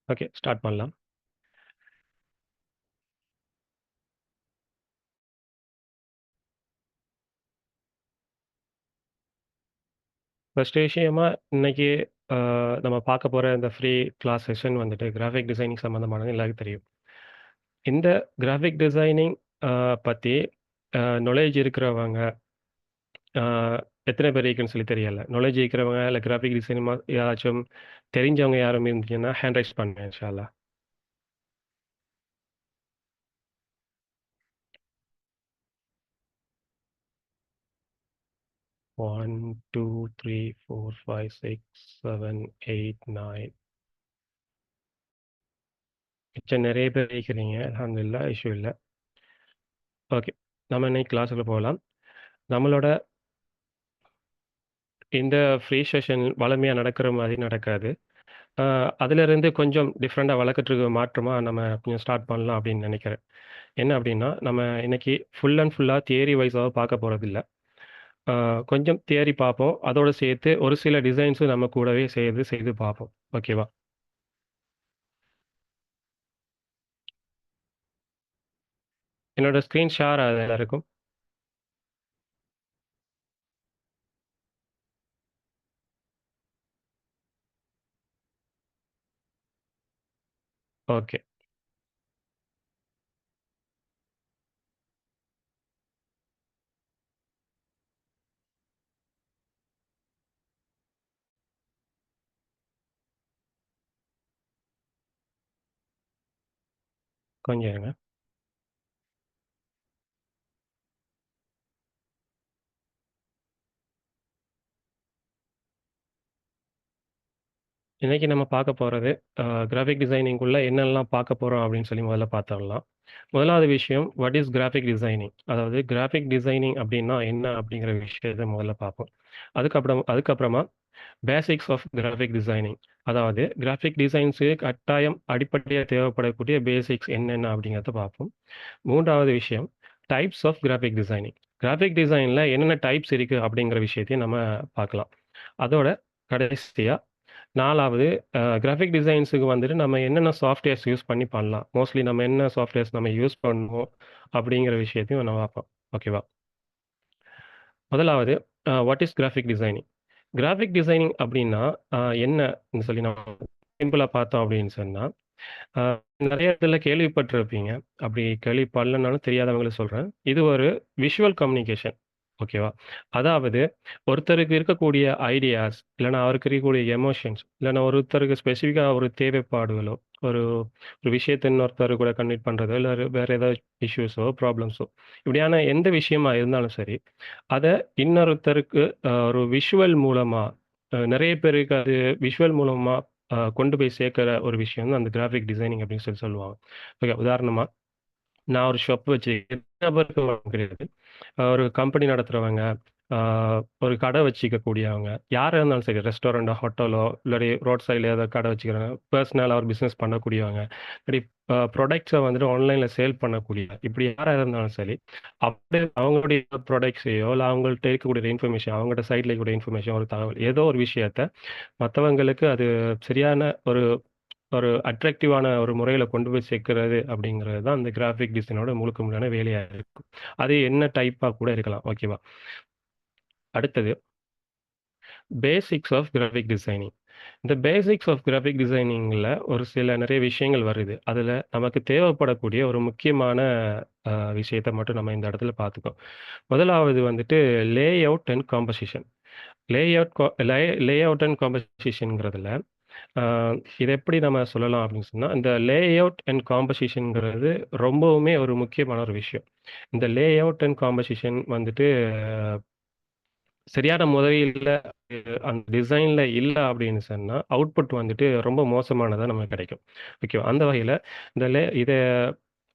Okay, start பண்ணலாம். First விஷயமா இன்னைக்கு அ நம்ம பார்க்க போற இந்த ஃப்ரீ கிளாஸ் செஷன் வந்துட்டு கிராஃபிக் டிசைனிங் சம்மந்தமானது எல்லாருக்கும் தெரியும். இந்த கிராஃபிக் டிசைனிங் அ பத்தி நாலேட்ஜ் இருக்கிறவங்க அ எத்தன பேர் இருக்குன்னு சொல்லி தெரியல. நாலேட்ஜ் இருக்கிறவங்க இல்ல கிராஃபிக் டிசைனிங் யாராச்சும் தெரிஞ்சவங்க யாரும் இருந்தீங்கன்னா, ஹேண்ட் ரைஸ் பண்ணுங்க இன்ஷா அல்லாஹ். ஒன், 2, 3, 4, 5, 6, 7, 8, 9 மிச்சம் நெறைய பேர் இருக்கிறீங்க. அல்ஹம்துலில்லாஹ் இஷ்யூ இல்ல. ஓகே. நம்ம இன்னைக்கு கிளாஸ்க்குள்ள போகலாம். நம்மளோட இந்த ஃப்ரீ செஷன் வழமையா நடக்கிற மாரி நடக்காது. அ அதிலிருந்து கொஞ்சம் டிஃப்ரெண்ட்டா வழக்கற்றுக்கு மாற்றமா நம்ம கொஞ்சம் ஸ்டார்ட் பண்ணலாம் அப்படின்னு நெனைக்கிறேன். என்ன அப்படின்னா, நம்ம இன்னைக்கு ஃபுல் அண்ட் ஃபுல்லா தியரி வைஸா பார்க்க போறதில்ல. அ கொஞ்சம் தியரி பார்ப்போம். அதோட சேர்த்து ஒரு சில டிசைன்ஸும் நம்ம கூடவே செய்து பார்ப்போம். ஓகேவா? என்னோட ஸ்க்ரீன் ஷேர் ஆகுதா எல்லாருக்கும்? ஓகே. கொஞ்சம் இருங்க. இன்னைக்கு நம்ம பார்க்க போறது, கிராஃபிக் டிசைனிங்குள்ள என்னெல்லாம் பார்க்க போறோம் அப்படின்னு சொல்லி முதல்ல பார்த்துடலாம். முதலாவது விஷயம், வாட் இஸ் கிராஃபிக் டிசைனிங்? அதாவது கிராஃபிக் டிசைனிங் அப்படின்னா என்ன அப்படிங்கிற விஷயத்த முதல்ல பார்ப்போம். அதுக்கப்புறமா பேசிக்ஸ் ஆஃப் கிராஃபிக் டிசைனிங். அதாவது கிராஃபிக் டிசைன்ஸுக்கு கட்டாயம் அடிப்படையா தேவைப்படக்கூடிய பேசிக்ஸ் என்னென்ன அப்படிங்கிறத பார்ப்போம். 3வது விஷயம், types of graphic designing. Graphic டிசைன்ல என்னென்ன டைப்ஸ் இருக்கு அப்படிங்கிற விஷயத்தையும் நம்ம பார்க்கலாம். அதோட கடைசியா 4வது கிராஃபிக் டிசைன்ஸுக்கு வந்துட்டு நம்ம என்னென்ன சாஃப்ட்வேர்ஸ் யூஸ் பண்ணி பண்ணலாம். மோஸ்ட்லி நம்ம என்ன சாஃப்ட்வேர்ஸ் நம்ம யூஸ் பண்ணுவோம் அப்படிங்கிற விஷயத்தையும் நம்ம பார்ப்போம். ஓகேவா? முதலாவது what is graphic designing? Graphic designing அப்படின்னா என்னன்னு சொல்லி நம்ம சிம்பிளா பார்த்தோம் அப்படின்னு சொன்னா, அ நெறைய இடத்துல கேள்விப்பட்டிருப்பீங்க. அப்படி கேள்விப்படலனாலும் தெரியாதவங்களுக்கு சொல்றேன். இது ஒரு விஷுவல் கம்யூனிகேஷன். ஓகேவா? அதாவது ஒருத்தருக்கு இருக்கக்கூடிய ஐடியாஸ், இல்லன்னா அவருக்கு இருக்கக்கூடிய எமோஷன்ஸ், இல்லன்னா ஒருத்தருக்கு ஸ்பெசிஃபிக்கா ஒரு தேவைப்பாடுகளோ, ஒரு ஒரு விஷயத்த இன்னொருத்தர் கூட கன்வெர்ட் பண்றதோ, இல்ல வேற ஏதாவது இஷ்யூஸோ, ப்ராப்ளம்ஸோ இப்படியான எந்த விஷயமா இருந்தாலும் சரி, அத இன்னொருத்தருக்கு ஒரு விஷுவல் மூலமா நெறைய பேருக்கு அது விஷுவல் மூலமா கொண்டு போய் சேர்க்கிற ஒரு விஷயம் தான் அந்த கிராஃபிக் டிசைனிங் அப்படின்னு சொல்லி சொல்லுவாங்க. ஓகே. உதாரணமா, நான் ஒரு ஷாப் வச்சிருக்கேன். நபருக்கு மட்டும் கிடையாது. ஒரு கம்பெனி நடத்துறவங்க, ஆ ஒரு கடை வச்சுக்கக்கூடியவங்க, யாரா இருந்தாலும் சரி ரெஸ்டாரண்டோ, ஹோட்டலோ, இல்லாட்டி ரோட் சைட்ல ஏதாவது கடை வச்சுக்கிறவங்க, பெர்சனலா ஒரு பிசினஸ் பண்ணக்கூடியவங்க, இல்லாட்டி ப்ராடக்ட்ஸ வந்துட்டு ஆன்லைன்ல சேல் பண்ணக்கூடிய, இப்படி யாரா இருந்தாலும் சரி, அப்படியே அவங்களுடைய ப்ராடக்ட்ஸையோ, இல்ல அவங்கள்ட்ட இருக்கக்கூடிய இன்ஃபர்மேஷன், அவங்கள்ட்ட சைட்ல இருக்கக்கூடிய இன்ஃபர்மேஷன், ஒரு தகவல், ஏதோ ஒரு விஷயத்த மத்தவங்களுக்கு அது சரியான ஒரு ஒரு அட்ராக்டிவான ஒரு முறையில கொண்டு போய் சேர்க்கிறது அப்படிங்கிறது தான் அந்த கிராஃபிக் டிசைனோட முழுக்க முழுமையான வேலையா இருக்கும். அது என்ன டைப்பா கூட இருக்கலாம். ஓகேவா? அடுத்தது பேசிக்ஸ் ஆஃப் கிராஃபிக் டிசைனிங். இந்த பேசிக்ஸ் ஆஃப் கிராஃபிக் டிசைனிங்ல ஒரு சில நிறைய விஷயங்கள் வருது. அதுல நமக்கு தேவைப்படக்கூடிய ஒரு முக்கியமான அ விஷயத்த மட்டும் நம்ம இந்த இடத்துல பார்த்துக்குவோம். முதலாவது வந்துட்டு லேஅவுட் அண்ட் காம்போசிஷன். லேஅவுட் கா லே லேஅவுட் அண்ட் காம்போசிஷன்ங்கிறதுல ஆ இத எப்படி நம்ம சொல்லலாம் அப்படின்னு சொன்னா, இந்த லேஅவுட் அண்ட் காம்போசிஷன்ங்கிறது ரொம்பவுமே ஒரு முக்கியமான ஒரு விஷயம். இந்த லேஅவுட் அண்ட் காம்போசிஷன் வந்துட்டு சரியான முறையில அந்த டிசைன்ல இல்ல அப்படின்னு சொன்னா, அவுட்புட் வந்துட்டு ரொம்ப மோசமானதா நமக்கு கிடைக்கும். ஓகேவா? அந்த வகையில இந்த இத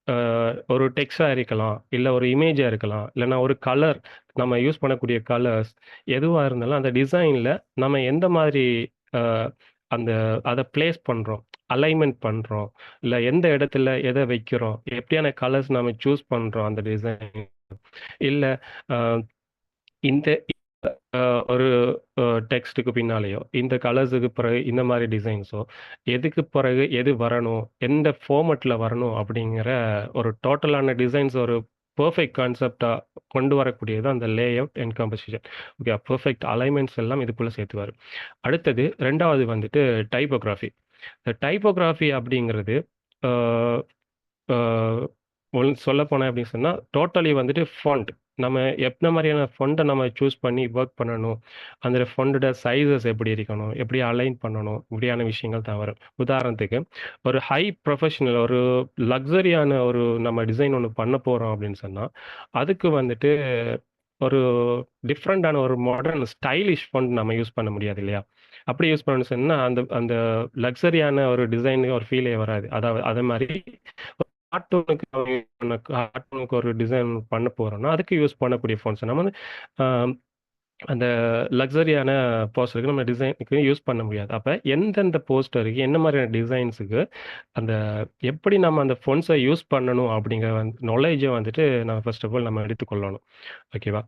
அ ஒரு டெக்ஸ்ட்டா இருக்கலாம், இல்ல ஒரு இமேஜா இருக்கலாம், இல்லன்னா ஒரு கலர் நம்ம யூஸ் பண்ணக்கூடிய கலர்ஸ் எதுவா இருந்தாலும் அந்த டிசைன்ல நம்ம எந்த மாதிரி அ அந்த அத பிளேஸ் பண்றோம், அலைன்மென்ட் பண்றோம், இல்ல எந்த இடத்துல எத வைக்கிறோம், எப்படியான கலர்ஸ் நம்ம சூஸ் பண்றோம் அந்த டிசைன் இல்ல அ இந்த ஒரு டெக்ஸ்ட்டுக்கு பின்னாலேயோ, இந்த கலர்ஸுக்கு பிறகு இந்த மாரி டிசைன்ஸோ, எதுக்கு பிறகு எது வரணும், எந்த ஃபார்மட்ல வரணும் அப்படிங்கிற ஒரு டோட்டலான டிசைன்ஸ் ஒரு பெர்ஃபெக்ட் கான்செப்ட்டா கொண்டு வரக்கூடியது அந்த layout and composition. Okay. Perfect alignments எல்லாம் இதுக்குள்ள சேர்த்துவாரு. அடுத்தது 2வது வந்துட்டு டைப்போகிராஃபி. இந்த டைப்போகிராஃபி அப்படிங்கிறது அ அ சொல்லப்போனேன் அப்படின்னு சொன்னா, டோட்டலி வந்துட்டு ஃபாண்ட். நம்ம எந்த மாரியான ஃபாண்ட்ட நம்ம சூஸ் பண்ணி வொர்க் பண்ணணும். அந்த ஃபாண்டோட சைஸஸ் எப்படி இருக்கணும், எப்படி அலைன் பண்ணணும், இப்படியான விஷயங்கள் தான் வரும். உதாரணத்துக்கு, ஒரு ஹை ப்ரொஃபஷனல் ஒரு லக்ஸரியான ஒரு நம்ம டிசைன் ஒண்ணு பண்ண போறோம் அப்படின்னு சொன்னா, அதுக்கு வந்துட்டு ஒரு டிஃபரண்டான ஒரு மாடர்ன் ஸ்டைலிஷ் ஃபாண்ட் நம்ம யூஸ் பண்ண முடியாது இல்லையா? அப்படி யூஸ் பண்ணணும்னு சொன்னா, அந்த அந்த லக்ஸரியான ஒரு டிசைன் ஒரு ஃபீலே வராது. அதாவது அதே மாரி கார்ட்டூனுக்கு ஒரு டிசைன் பண்ண போறோம்னா, அதுக்கு யூஸ் பண்ணக்கூடிய ஃபோன்ஸ். நம்ம வந்து அ அந்த லக்ஸரியான போஸ்டருக்கு நம்ம டிசைனுக்கு யூஸ் பண்ண முடியாது. அப்ப எந்தெந்த போஸ்டருக்கு என்ன மாதிரியான டிசைன்ஸுக்கு அந்த எப்படி நம்ம அந்த ஃபோன்ஸ யூஸ் பண்ணணும் அப்படிங்கிற நாலேட்ஜ வந்துட்டு நம்ம ஃபர்ஸ்ட் ஆஃப் ஆல் நம்ம எடுத்துக்கொள்ளணும். ஓகேவா?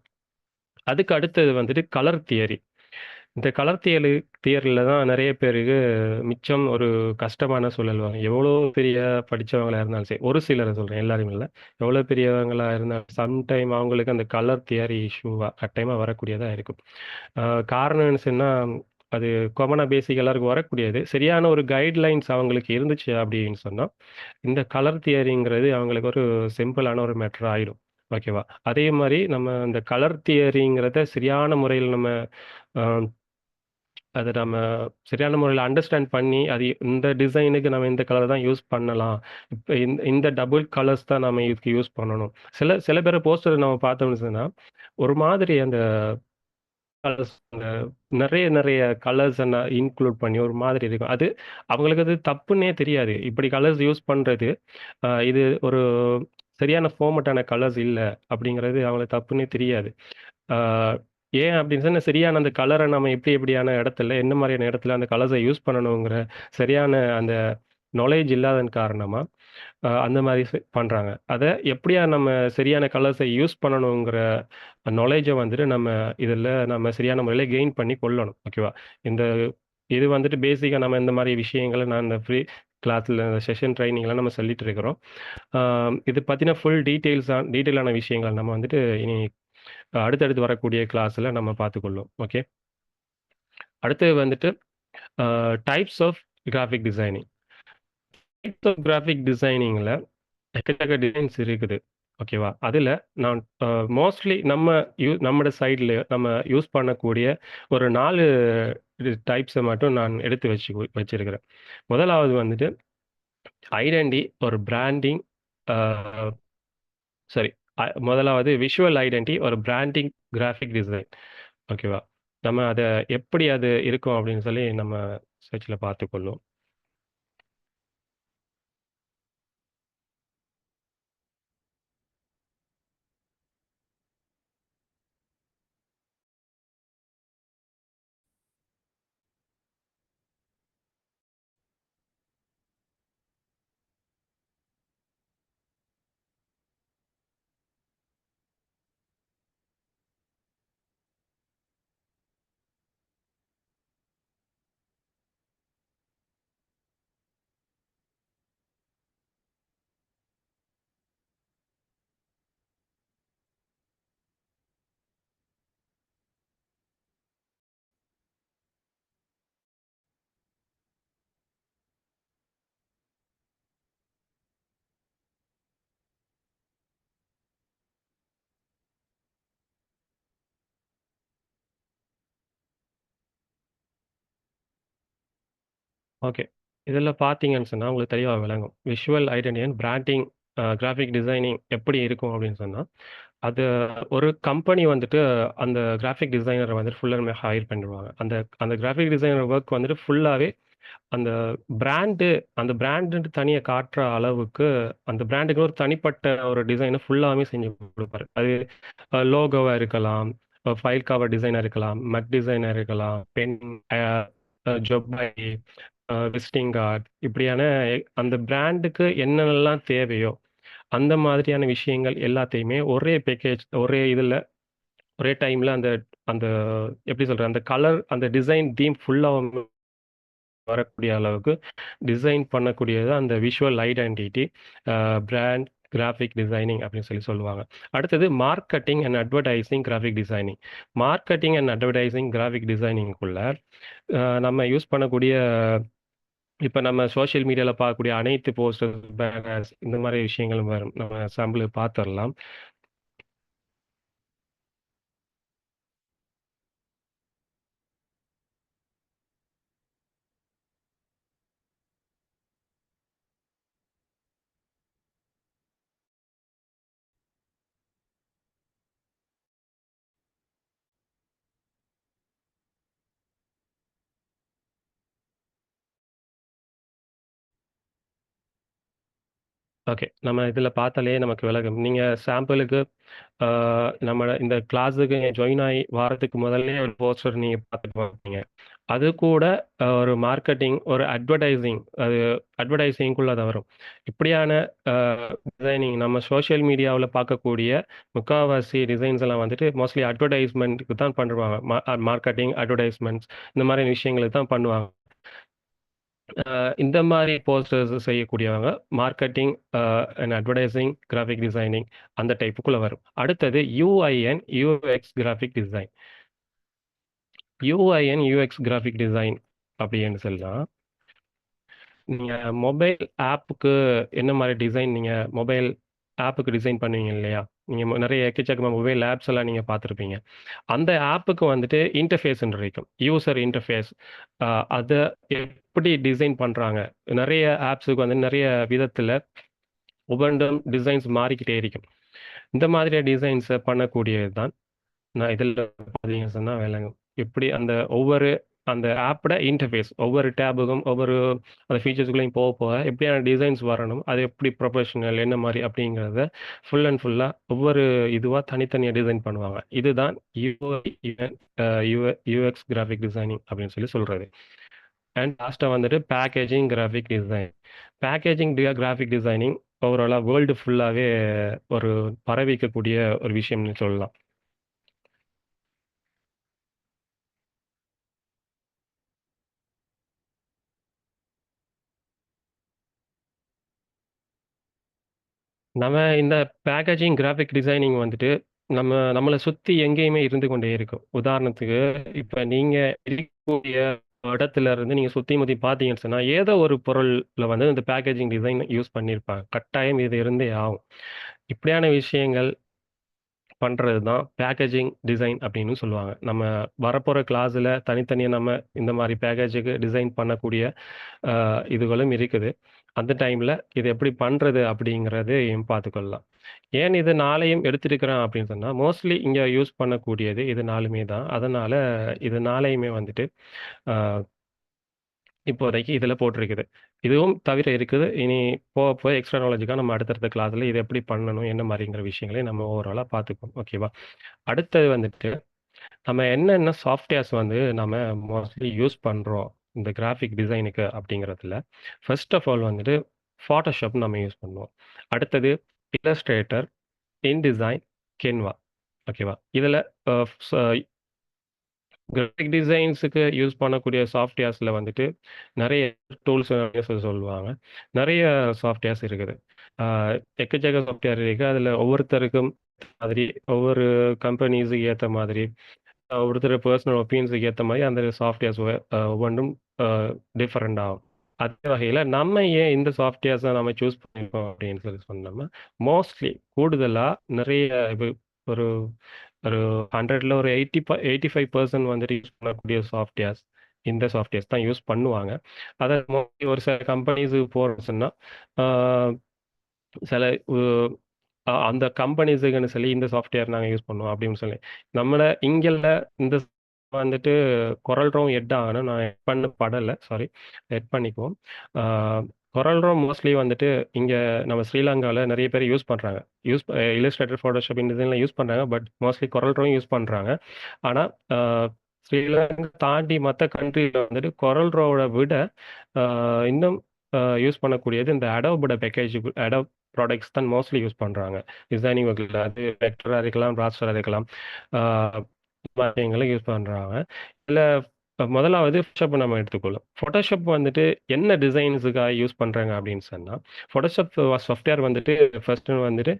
அதுக்கு அடுத்தது வந்துட்டு கலர் தியரி. இந்த கலர் தியரில தான் நெறைய பேருக்கு மிச்சம் ஒரு கஷ்டமான சூழல் வரும். எவ்வளோ பெரிய படிச்சவங்களா இருந்தாலும் சரி, ஒரு சிலர சொல்றேன், எல்லாரையும் இல்ல. எவ்வளோ பெரியவங்களா இருந்தாலும் சம்டைம் அவங்களுக்கு அந்த கலர் தியரி இஷ்யூ கட்டாயமா வரக்கூடியதா இருக்கும். அ காரணம் என்ன சொன்னா, அது காமனா பேசிக் எல்லாருக்கும் வரக்கூடியது. சரியான ஒரு கைட்லைன்ஸ் அவங்களுக்கு இருந்துச்சு அப்படின்னு சொன்னா, இந்த கலர் தியரிங்கிறது அவங்களுக்கு ஒரு சிம்பிளான ஒரு மேட்டரா ஆயிடும். ஓகேவா? அதே மாரி நம்ம அந்த கலர் தியரிங்கிறத சரியான முறையில நம்ம அ அத நம்ம சரியான முறையில அண்டர்ஸ்டாண்ட் பண்ணி, அது இந்த டிசைனுக்கு நம்ம இந்த கலர் தான் யூஸ் பண்ணலாம். இப்ப இந்த டபுள் கலர்ஸ் தான் நம்ம இதுக்கு யூஸ் பண்ணணும். சில சில பேர போஸ்டர் நம்ம பார்த்தோம்னு சொன்னா, ஒரு மாதிரி அந்த கலர்ஸ் அந்த நெறைய கலர்ஸ இன்க்ளூட் பண்ணி ஒரு மாதிரி இருக்கும். அது அவங்களுக்கு அது தப்புன்னே தெரியாது. இப்படி கலர்ஸ் யூஸ் பண்றது, இது ஒரு சரியான ஃபார்மட்டான கலர்ஸ் இல்ல அப்படிங்கிறது அவங்களுக்கு தப்புன்னே தெரியாது. ஆ ஏன் அப்படின்னு சொன்னா, சரியான அந்த கலர நம்ம எப்படியான இடத்துல, என்ன மாரியான இடத்துல அந்த கலர்ஸ யூஸ் பண்ணணுங்கிற சரியான அந்த நாலேட்ஜ் இல்லாதன் காரணமா, அந்த மாரி பண்றாங்க. அத எப்படியா நம்ம சரியான கலர்ஸ யூஸ் பண்ணணுங்கிற நாலேட்ஜ வந்துட்டு நம்ம சரியான முறையில கெயின் பண்ணி கொள்ளணும். ஓகேவா? இந்த இது வந்துட்டு பேசிக்கா நம்ம இந்த மாரி விஷயங்கள நான் இந்த ஃப்ரீ கிளாஸ்ல செஷன் ட்ரெய்னிங்லாம் நம்ம சொல்லிட்டு இருக்கிறோம். ஆ இது பத்தின ஃபுல் டீட்டெயிலான விஷயங்கள் நம்ம வந்துட்டு இனி அடுத்தடுத்து வரக்கூடிய கிளாஸ்ல நம்ம பார்த்துக்கொள்வோம். ஓகே. அடுத்தது வந்துட்டு types of graphic designing. Types of graphic டிசைனிங்ல எக்கச்சக்க டிசைன்ஸ் இருக்குது. ஓகேவா? அதுல நான் மோஸ்ட்லி நம்மோட சைட்ல நம்ம யூஸ் பண்ணக்கூடிய ஒரு 4 டைப்ஸ மட்டும் நான் எடுத்து வச்சிருக்கிறேன். முதலாவது வந்துட்டு ஐடென்டி ஒரு பிராண்டிங் அ சாரி முதலாவது விஷுவல் ஐடென்டி ஒரு பிராண்டிங் கிராஃபிக் டிசைன். ஓகேவா? நம்ம அத எப்படி அது இருக்கும் அப்படின்னு சொல்லி நம்ம சர்ச்ல பார்த்துக்கொள்வோம். ஓகே. இதில பார்த்தீங்கன்னு சொன்னா, உங்களுக்கு தெளிவா விளங்கும். Visual identity and branding graphic designing எப்படி இருக்கும் அப்படின்னு சொன்னா, அது ஒரு கம்பெனி வந்துட்டு அந்த கிராஃபிக் டிசைனர வந்துட்டு ஃபுல்லா ஹையர் பண்ணிருவாங்க. அந்த அந்த கிராஃபிக் டிசைனர் ஒர்க் வந்துட்டு ஃபுல்லாவே அந்த பிராண்டு அந்த பிராண்டுன்ட்டு தனியா காட்டுற அளவுக்கு, அந்த பிராண்டுக்கு ஒரு தனிப்பட்ட ஒரு டிசைன ஃபுல்லாவே செஞ்சு குடுப்பாரு. அது லோகோவா இருக்கலாம், ஃபைல் கவர் டிசைனா இருக்கலாம், மக் டிசைனா இருக்கலாம், பென் அ அ ஜொப்பை, விசிட்டிங் கார்ட் இப்படியான அந்த பிராண்டுக்கு என்னென்னலாம் தேவையோ, அந்த மாதிரியான விஷயங்கள் எல்லாத்தையுமே ஒரே பேக்கேஜ் ஒரே இதுல ஒரே டைம்ல அந்த அந்த எப்படி சொல்றது, அந்த கலர், அந்த டிசைன் தீம் ஃபுல்லா வரக்கூடிய அளவுக்கு டிசைன் பண்ணக்கூடியது அந்த visual identity, brand graphic designing அப்படின்னு சொல்லுவாங்க. அடுத்தது marketing and advertising graphic designing. Marketing and advertising graphic டிசைனிங்குள்ள நம்ம யூஸ் பண்ணக்கூடிய, இப்போ நம்ம சோஷியல் மீடியாவில் பார்க்கக்கூடிய அனைத்து போஸ்டர்ஸ், பேனர்ஸ், இந்த மாதிரி விஷயங்களும் வரும். நம்ம சாம்பிள் பார்த்துடலாம். ஓகே. நம்ம இதில பார்த்தாலே நமக்கு விளக்கும். நீங்க சாம்பிளுக்கு ஆ நம்ம இந்த கிளாஸுக்கு ஜாயின் ஆகி வாரத்துக்கு முதல்லயே ஒரு போஸ்டர் நீங்க பார்த்துட்டு இருப்பீங்க. அது கூட ஒரு மார்க்கெட்டிங், ஒரு அட்வர்டைசிங், அது அட்வர்டைசிங்குள்ள அது வரும். இப்படியான அ டிசைனிங் நம்ம சோஷியல் மீடியாவுல பார்க்கக்கூடிய முக்காவாசி டிசைன்ஸ் எல்லாம் வந்துட்டு மோஸ்ட்லி அட்வர்டைஸ்மென்ட்க்கு தான் பண்ணுவாங்க. மார்க்கெட்டிங், அட்வர்டைஸ்மென்ட்ஸ் இந்த மாரி விஷயங்களுக்கு தான் பண்ணுவாங்க. இந்த மாரி போஸ்டர்ஸ் செய்யக்கூடியவங்க marketing and advertising, graphic designing அந்த டைப்புக்குள்ள வரும். அடுத்தது UI and, UX graphic design. UI and, UX graphic design அப்படின்னு சொல்லலாம். நீங்க மொபைல் ஆப்புக்கு என்ன மாரி டிசைன், நீங்க மொபைல் ஆப்புக்கு டிசைன் பண்ணுவீங்க இல்லையா? நீங்க நெறைய எக்கச்சக்கமா மொபைல் ஆப்ஸ் எல்லாம் நீங்க பார்த்துருப்பீங்க. அந்த ஆப்புக்கு வந்துட்டு இன்டர்ஃபேஸ்ன்னு இருக்கும். User interface. அ அத எப்படி டிசைன் பண்றாங்க? நெறைய ஆப்ஸுக்கு வந்து நெறைய விதத்துல ஒவ்வொன்றும் டிசைன்ஸ் மாறிக்கிட்டே இருக்கும். இந்த மாதிரி டிசைன்ஸ பண்ணக்கூடியது தான் நான் இதில பார்த்தீங்கன்னு சொன்னா விளங்கும். எப்படி அந்த ஒவ்வொரு அந்த ஆப்போட இன்டர்ஃபேஸ், ஒவ்வொரு டேபுக்கும், ஒவ்வொரு அந்த ஃபீச்சர்ஸ்குள்ளயும் போக, போக எப்படியான டிசைன்ஸ் வரணும், அது எப்படி ப்ரொஃபஷனல் என்ன மாரி அப்படிங்கிறத ஃபுல் அண்ட் ஃபுல்லா ஒவ்வொரு இதுவா தனித்தனியா டிசைன் பண்ணுவாங்க. இதுதான் யுஐ, யுஎக்ஸ் கிராஃபிக் டிசைனிங் அப்படின்னு சொல்றது. அண்ட் லாஸ்ட்டா வந்துட்டு packaging graphic design. Packaging graphic designing ஓவராலா வேர்ல்டு ஃபுல்லாவே ஒரு பரவிக்கக்கூடிய ஒரு விஷயம்னு சொல்லலாம். நம்ம இந்த பேக்கேஜிங் கிராஃபிக் டிசைனிங் வந்துட்டு, நம்மள சுத்தி எங்கேயுமே இருந்து கொண்டே இருக்கும். உதாரணத்துக்கு, இப்ப நீங்க இருக்கக்கூடிய இடத்துல இருந்து நீங்க சுத்தி முத்தி பார்த்தீங்கன்னு சொன்னா, ஏதோ ஒரு பொருள்ல வந்து இந்த பேக்கேஜிங் டிசைன் யூஸ் பண்ணியிருப்பாங்க. கட்டாயம் இது இருந்தே ஆகும். இப்படியான விஷயங்கள் பண்றது தான் பேக்கேஜிங் டிசைன் அப்படின்னு சொல்லுவாங்க. நம்ம வரப்போற கிளாஸ்ல தனித்தனியா நம்ம இந்த மாரி பேக்கேஜுக்கு டிசைன் பண்ணக்கூடிய இதுகளும் இருக்குது. அந்த டைம்ல இது எப்படி பண்றது அப்படிங்கிறதையும் பார்த்துக்கொள்ளலாம். ஏன் இது 4யும் எடுத்திருக்கிறேன் அப்படின்னு சொன்னா, மோஸ்ட்லி இங்க யூஸ் பண்ணக்கூடியது இது 4மே தான். அதனால இது 4யுமே வந்துட்டு அ இப்போதைக்கு இதில போட்டிருக்குது. இதுவும் தவிர இருக்குது. இனி போக போக எக்ஸ்ட்ரா நாலேட்ஜுக்கா நம்ம அடுத்தடுத்த கிளாஸ்ல இத எப்படி பண்ணணும், என்ன மாரிங்கிற விஷயங்களையும் நம்ம ஓவராலா பார்த்துக்குவோம். ஓகேவா? அடுத்தது வந்துட்டு நம்ம என்னென்ன சாஃப்ட்வேர்ஸ் வந்து நம்ம மோஸ்ட்லி யூஸ் பண்றோம், இந்த கிராஃபிக் டிசைனுக்கு அப்படிங்கிறதுல, ஃபர்ஸ்ட் ஆஃப் ஆல் வந்துட்டு Photoshop நம்ம யூஸ் பண்ணுவோம். அடுத்தது Illustrator, InDesign, Canva. ஓகேவா? இதுல அ ச கிராஃபிக் டிசைன்ஸுக்கு யூஸ் பண்ணக்கூடிய சாஃப்ட்வேர்ஸ்ல வந்துட்டு நெறைய டூல்ஸ் சொல்லுவாங்க. நெறைய சாஃப்ட்வேர்ஸ் இருக்குது. ஆ எக்கச்சக்க சாஃப்ட்வேர் இருக்கு. அதுல ஒவ்வொருத்தருக்கும் மாதிரி ஒவ்வொரு கம்பெனிஸுக்கு ஏத்த மாதிரி ஒருத்தர் பர்சனல் ஒப்பீனியன்ஸுக்கு ஏத்த மாரி அந்த சாஃப்ட்வேர்ஸ் ஒவ்வொன்றும் அ டிஃபரெண்ட் ஆகும். அதே வகையில நம்ம ஏன் இந்த சாஃப்ட்வேர்ஸ நம்ம சூஸ் பண்ணியிருக்கோம் அப்படின்னு சொன்னோம்னா, மோஸ்ட்லி கூடுதலா நிறைய இது ஒரு ஒரு 100ல ஒரு 85% வந்துட்டு யூஸ் பண்ணக்கூடிய சாஃப்ட்வேர்ஸ், இந்த சாஃப்ட்வேர்ஸ் தான் யூஸ் பண்ணுவாங்க. அத மோஸ்ட்லி ஒரு சில கம்பெனிஸுக்கு போறோம்னு சொன்னா, ஆ சில உ அந்த கம்பெனிஸுக்குன்னு சொல்லி இந்த சாஃப்ட்வேர் நாங்க யூஸ் பண்ணுவோம் அப்படின்னு சொல்லி. நம்மள இங்கல்ல இந்த வந்துட்டு CorelDRAW எட் ஆகணும். நான் எட் பண்ண படல. சாரி. எட் பண்ணிக்குவோம். ஆ CorelDRAW மோஸ்ட்லி வந்துட்டு இங்க நம்ம ஸ்ரீலங்கால நெறைய பேர் யூஸ் பண்றாங்க. Illustrator, Photoshop, InDesignலாம் யூஸ் பண்றாங்க. பட் மோஸ்ட்லி CorelDRAW யூஸ் பண்றாங்க. ஆனா, ஆ ஸ்ரீலங்கா தாண்டி மத்த கண்ட்ரில வந்துட்டு CorelDRAWவ விட, ஆ இன்னும் யூஸ் பண்ணக்கூடியது இந்த அடோபோட பேக்கேஜ் அடோப் ப்ராடக்ட்ஸ் தான் மோஸ்ட்லி யூஸ் பண்ணுறாங்க. டிசைனிங் ஒர்க்கில் அது வெக்டராக இருக்கலாம், ராஸ்டராக இருக்கலாம், விஷயங்களை யூஸ் பண்ணுறாங்க. இதில் முதலாவது ஃபோட்டோஷாப் நம்ம எடுத்துக்கொள்ளும். ஃபோட்டோஷாப் வந்துட்டு என்ன டிசைன்ஸுக்காக யூஸ் பண்ணுறாங்க அப்படின்னு சொன்னால், ஃபோட்டோஷாப் சாஃப்ட்வேர் வந்துட்டு ஃபர்ஸ்ட்டு வந்துட்டு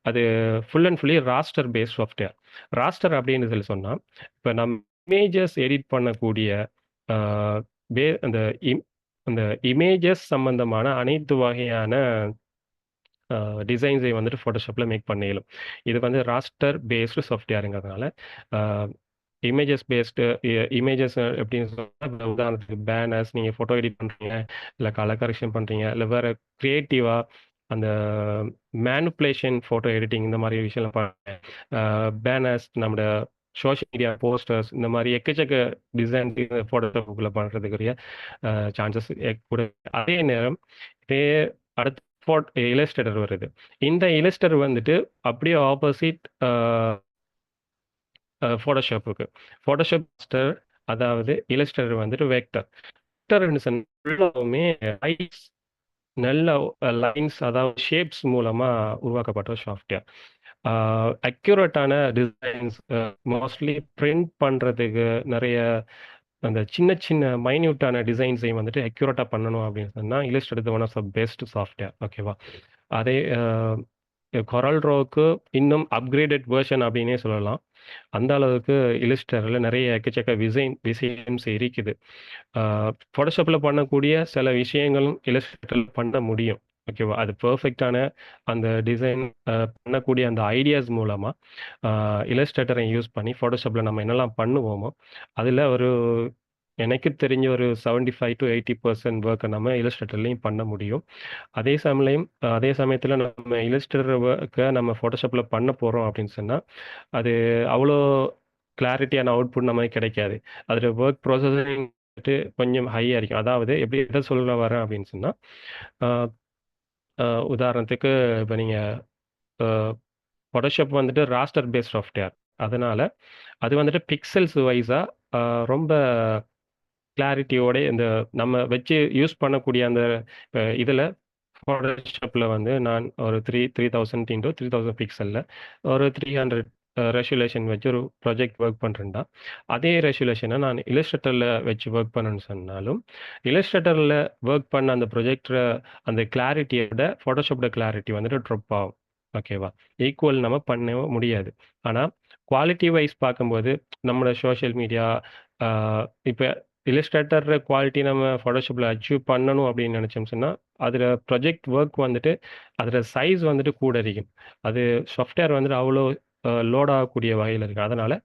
அது full and fully raster based software. Raster அப்படின்னு சொல்லி சொன்னால், இப்போ நம்ம இமேஜஸ் எடிட் பண்ணக்கூடிய ஆஹ், அந்த அந்த இமேஜஸ் சம்பந்தமான அனைத்து வகையான டிசைன்ஸை வந்துட்டு ஃபோட்டோஷாப்பில் மேக் பண்ண இயலும். இது வந்து ராஸ்டர் பேஸ்டு சாஃப்ட்வேருங்கிறதுனால இமேஜஸ் பேஸ்டு இமேஜஸ் எப்படின்னு சொன்னால், உதாரணத்துக்கு பேனர்ஸ் நீங்கள் ஃபோட்டோ எடிட் பண்ணுறீங்க, இல்லை கலர் கரெக்ஷன் பண்ணுறீங்க, இல்லை வேறு க்ரியேட்டிவாக அந்த மேனுப்புலேஷன் ஃபோட்டோ எடிட்டிங் இந்த மாதிரி விஷயம்லாம் பண்ணுறேன். பேனர்ஸ், நம்மளோட சோஷியல் மீடியா போஸ்டர்ஸ், இந்த மாதிரி எக்கச்சக்க டிசைன் ஃபோட்டோஷாப்புக்குள்ளே பண்ணுறதுக்குரிய சான்சஸ் கூட. அதே நேரம் இதே அடுத்த இலஸ்ட்ரேட்டர் வருது. இந்த இலஸ்ட்ரேட்டர் வந்துட்டு அப்படியே ஆப்போசிட் ஃபோட்டோஷாப்புக்கு. ஃபோட்டோஷாப் மாஸ்டர், அதாவது இலஸ்ட்ரேட்டர் வந்துட்டு வெக்டர். வெக்டர்னு சொன்னாலுமே நல்ல லைன்ஸ், அதாவது ஷேப்ஸ் மூலமா உருவாக்கப்பட்ட சாஃப்ட்வேர். அக்யூரேட்டான டிசைன்ஸ், மோஸ்ட்லி பிரிண்ட் பண்றதுக்கு நிறைய அந்த சின்ன சின்ன மைன்யூட்டான டிசைன்ஸையும் வந்துட்டு அக்யூரேட்டாக பண்ணணும் அப்படின்னு சொன்னால் illustrator one of the best software. ஓகேவா? அதே கொரல் ரோக்கு இன்னும் அப்கிரேடட் வெர்ஷன் அப்படின்னே சொல்லலாம். அந்த அளவுக்கு இல்லஸ்ட்ரேட்டரில் நிறைய எக்கச்சக்க விஷயம்ஸ் இருக்குது. ஃபோட்டோஷாப்பில் பண்ணக்கூடிய சில விஷயங்களும் இல்லஸ்ட்ரேட்டரில் பண்ண முடியும். ஓகேவா? அது பெர்ஃபெக்டான அந்த டிசைன் பண்ணக்கூடிய அந்த ஐடியாஸ் மூலமாக இல்லஸ்ட்ரேட்டரை யூஸ் பண்ணி ஃபோட்டோஷாப்பில் நம்ம என்னெல்லாம் பண்ணுவோமோ அதில் ஒரு எனக்கு தெரிஞ்ச ஒரு 75 to 80% ஒர்க்கை நம்ம இல்லஸ்ட்ரேட்டர்லையும் பண்ண முடியும். அதே சமயத்தில் நம்ம இல்லஸ்ட்ரேட்டர் ஒர்க்கை நம்ம ஃபோட்டோஷாப்பில் பண்ண போகிறோம் அப்படின்னு சொன்னால் அது அவ்வளோ கிளாரிட்டியான அவுட்புட் நமக்கு கிடைக்காது. அதில் ஒர்க் ப்ராசஸிங் கொஞ்சம் ஹையாக இருக்கும். அதாவது எப்படி எதை சொல்ல வரேன் அப்படின்னு சொன்னால், உதாரணத்துக்கு இப்போ நீங்கள் ஃபோட்டோஷாப் வந்துட்டு ராஸ்டர் பேஸ்ட் சாஃப்ட்வேர். அதனால் அது வந்துட்டு பிக்சல்ஸ் வைஸாக ரொம்ப கிளாரிட்டியோட இந்த நம்ம வச்சு யூஸ் பண்ணக்கூடிய அந்த இதில் ஃபோட்டோஷாப்பில் வந்து நான் ஒரு 3000 into 3000 பிக்சலில் ஒரு 300 ரெசுலேஷன் வச்சு ஒரு ப்ராஜெக்ட் ஒர்க் பண்ணுறேன்டா, அதே ரெசுலேஷனை நான் இல்லஸ்ட்ரேட்டரில் வச்சு ஒர்க் பண்ணணும்னு சொன்னாலும் இல்லஸ்ட்ரேட்டரில் ஒர்க் பண்ண அந்த ப்ரொஜெக்டரை அந்த கிளாரிட்டியை விட ஃபோட்டோஷாப்போட கிளாரிட்டி வந்துட்டு ட்ராப் ஆகும். ஓகேவா? ஈக்குவல் நம்ம பண்ண முடியாது. ஆனால் குவாலிட்டி வைஸ் பார்க்கும்போது நம்மளோட சோஷியல் மீடியா இப்போ இல்லஸ்ட்ரேட்டர் குவாலிட்டி நம்ம ஃபோட்டோஷாப்பில் அச்சீவ் பண்ணணும் அப்படின்னு நினச்சோம் சொன்னால் அதில் ப்ரொஜெக்ட் ஒர்க் வந்துட்டு அதில் சைஸ் வந்துட்டு கூட இருக்கும். அது சாஃப்ட்வேர் வந்துட்டு அவ்வளோ லோட் ஆகக்கூடிய வகையில் இருக்குது. அதனால்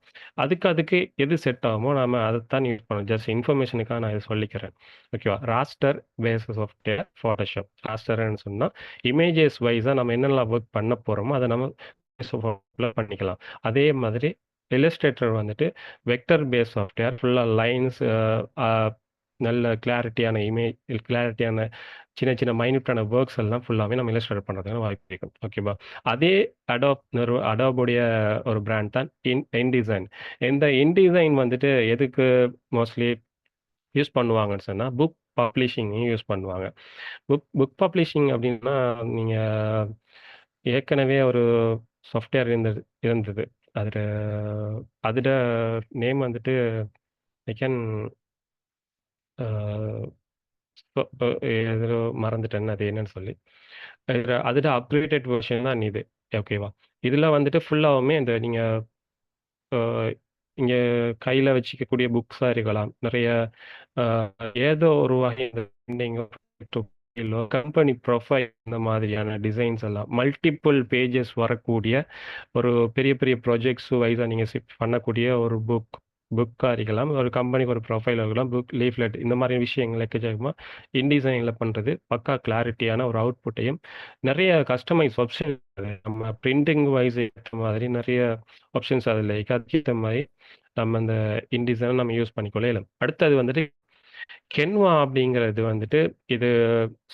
அதுக்கு எது செட் ஆகுமோ நம்ம அதைத்தான் யூஸ் பண்ணணும். ஜஸ்ட் இன்ஃபர்மேஷனுக்காக நான் இதை சொல்லிக்கிறேன். ஓகேவா? Raster base software Photoshop. ராஸ்டர்னு சொன்னால் இமேஜஸ் வைஸாக நம்ம என்னெல்லாம் ஒர்க் பண்ண போகிறோமோ அதை நம்ம பண்ணிக்கலாம். அதே மாதிரி இல்லஸ்ட்ரேட்டர் வந்துட்டு வெக்டர் பேஸ் சாஃப்ட்வேர். ஃபுல்லாக லைன்ஸ், நல்ல கிளாரிட்டியான கிளாரிட்டியான சின்ன சின்ன மைன்யூட்டான ஒர்க்ஸ் எல்லாம் ஃபுல்லாகவே நம்ம இல்லஸ்ட்ரேட் பண்ணுறதுக்கு வாய்ப்பு இருக்கும். ஓகேவா? அதே அடாபுடைய ஒரு பிராண்ட் தான் இன்டிசைன். இந்த இன்டிசைன் வந்துட்டு எதுக்கு மோஸ்ட்லி யூஸ் பண்ணுவாங்கன்னு சொன்னால் புக் பப்ளிஷிங்கையும் யூஸ் பண்ணுவாங்க. புக் பப்ளிஷிங் அப்படின்னா நீங்கள் ஏற்கனவே ஒரு சாஃப்ட்வேர் இருந்தது. அதில் அதோட நேம் வந்துட்டு ஐ கேன் எதிலோ மறந்துட்டேன் அது என்னன்னு சொல்லி. அதோட அப்கிரேடட் வெர்ஷன் தான் இது. ஓகேவா? இதில் வந்துட்டு ஃபுல்லாகவுமே இந்த நீங்கள் இங்கே கையில் வச்சுக்கக்கூடிய புக்ஸாக இருக்கலாம். நிறைய ஏதோ ஒரு வகை கம்பெனி ப்ரொஃபைல் இந்த மாதிரியான டிசைன்ஸ் எல்லாம் மல்டிபிள் பேஜஸ் வரக்கூடிய ஒரு பெரிய பெரிய ப்ராஜெக்ட்ஸ் வைஸாக நீங்கள் பண்ணக்கூடிய ஒரு புக்காக இருக்கலாம், ஒரு கம்பெனிக்கு ஒரு ப்ரொஃபைல் இருக்கலாம், புக் லீஃப்லெட் இந்த மாதிரி விஷயங்கள் எக்கச்சக்கமாக இன்டிசைனில் பண்ணுறது பக்கா கிளாரிட்டியான ஒரு அவுட்புட்டையும் நிறைய கஸ்டமைஸ் ஆப்ஷன் நம்ம பிரிண்டிங் வைஸ் ஏற்ற மாதிரி நிறைய ஆப்ஷன்ஸ் அதில் அதுக்கேற்ற மாதிரி நம்ம அந்த இன்டிசைனை நம்ம யூஸ் பண்ணிக்கொள்ளலாம். அடுத்தது வந்துட்டு கென்வா அப்படிங்கிறது வந்துட்டு இது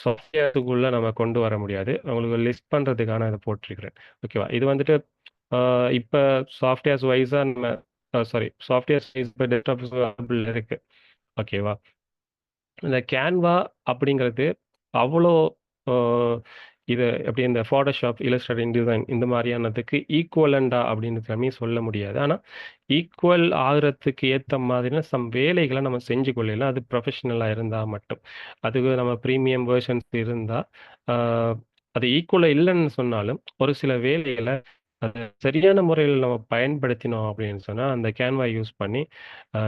சாஃப்ட்வேருக்குள்ளே நம்ம கொண்டு வர முடியாது. உங்களுக்கு லிஸ்ட் பண்ணுறதுக்கான இதை போட்டிருக்கிறேன். ஓகேவா? இது வந்துட்டு இப்போ சாஃப்ட்வேர்ஸ் வைஸாக நம்ம சாஃப்ட்வேர்ஸ் இப்போ டெஸ்க்டாப் அவைலபிள் இருக்குது. ஓகேவா? இந்த கேன்வா அப்படிங்கிறது அவ்வளோ அ இது எப்படி இந்த Photoshop, Illustrator, InDesign இந்த மாரியானதுக்கு ஈக்குவலன்ட்டா அப்படின்னு சொல்ல முடியாது. ஆனா, ஈக்குவல் ஆகுறதுக்கு ஏத்த மாதிரியான வேலைகள நம்ம செஞ்சு கொள்ளையில அது ப்ரொஃபஷனலா இருந்தா மட்டும். அதுக்கு நம்ம பிரீமியம் வெர்ஷன்ஸ் இருந்தா, ஆ அது ஈக்குவலா இல்லன்னு சொன்னாலும், ஒரு சில வேலைகள அது சரியான முறையில நம்ம பயன்படுத்தினோம் அப்படின்னு சொன்னா, அந்த Canva யூஸ் பண்ணி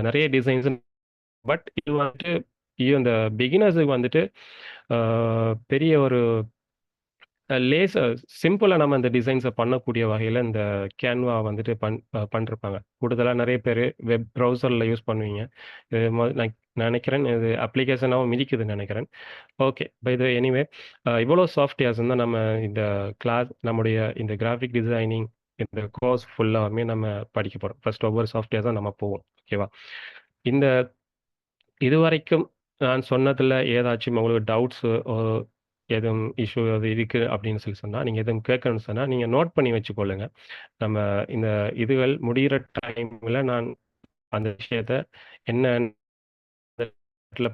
நெறைய டிசைன்ஸ் பட் இது வந்துட்டு இந்த பிகினர்ஸுக்கு வந்துட்டு ஆ பெரிய ஒரு லேசா சிம்பிளா நம்ம இந்த டிசைன்ஸ பண்ணக்கூடிய வகையில இந்த Canva வந்துட்டு பண்ணிருப்பாங்க. கூடுதலா நெறைய பேரு வெப் ப்ரௌசர்ல யூஸ் பண்ணுவீங்க. இது நான் நெனைக்கிறேன் இது அப்ளிகேஷனாவும் மிதிக்குதுன்னு நெனைக்கிறேன். Okay. By the way anyway இவ்வளோ சாஃப்ட்வேர்ஸ் தான் நம்ம இந்த நம்முடைய இந்த கிராஃபிக் டிசைனிங் இந்த கோர்ஸ் ஃபுல்லாவுமே நம்ம படிக்க போறோம். ஃபர்ஸ்ட் ஒவ்வொரு சாஃப்ட்வேர் தான் நம்ம போவோம். ஓகேவா? இந்த இதுவரைக்கும் நான் சொன்னதுல ஏதாச்சும் உங்களுக்கு டவுட்ஸு எதுவும் இஷ்யூ அது இருக்கு அப்படின்னு சொன்னா, நீங்க எதுவும் கேட்கணும்னு சொன்னா, நீங்க நோட் பண்ணி வச்சுக்கொள்ளுங்க. நம்ம இந்த இதுகள் முடியிற டைம்ல நான் அந்த விஷயத்த என்னன்னு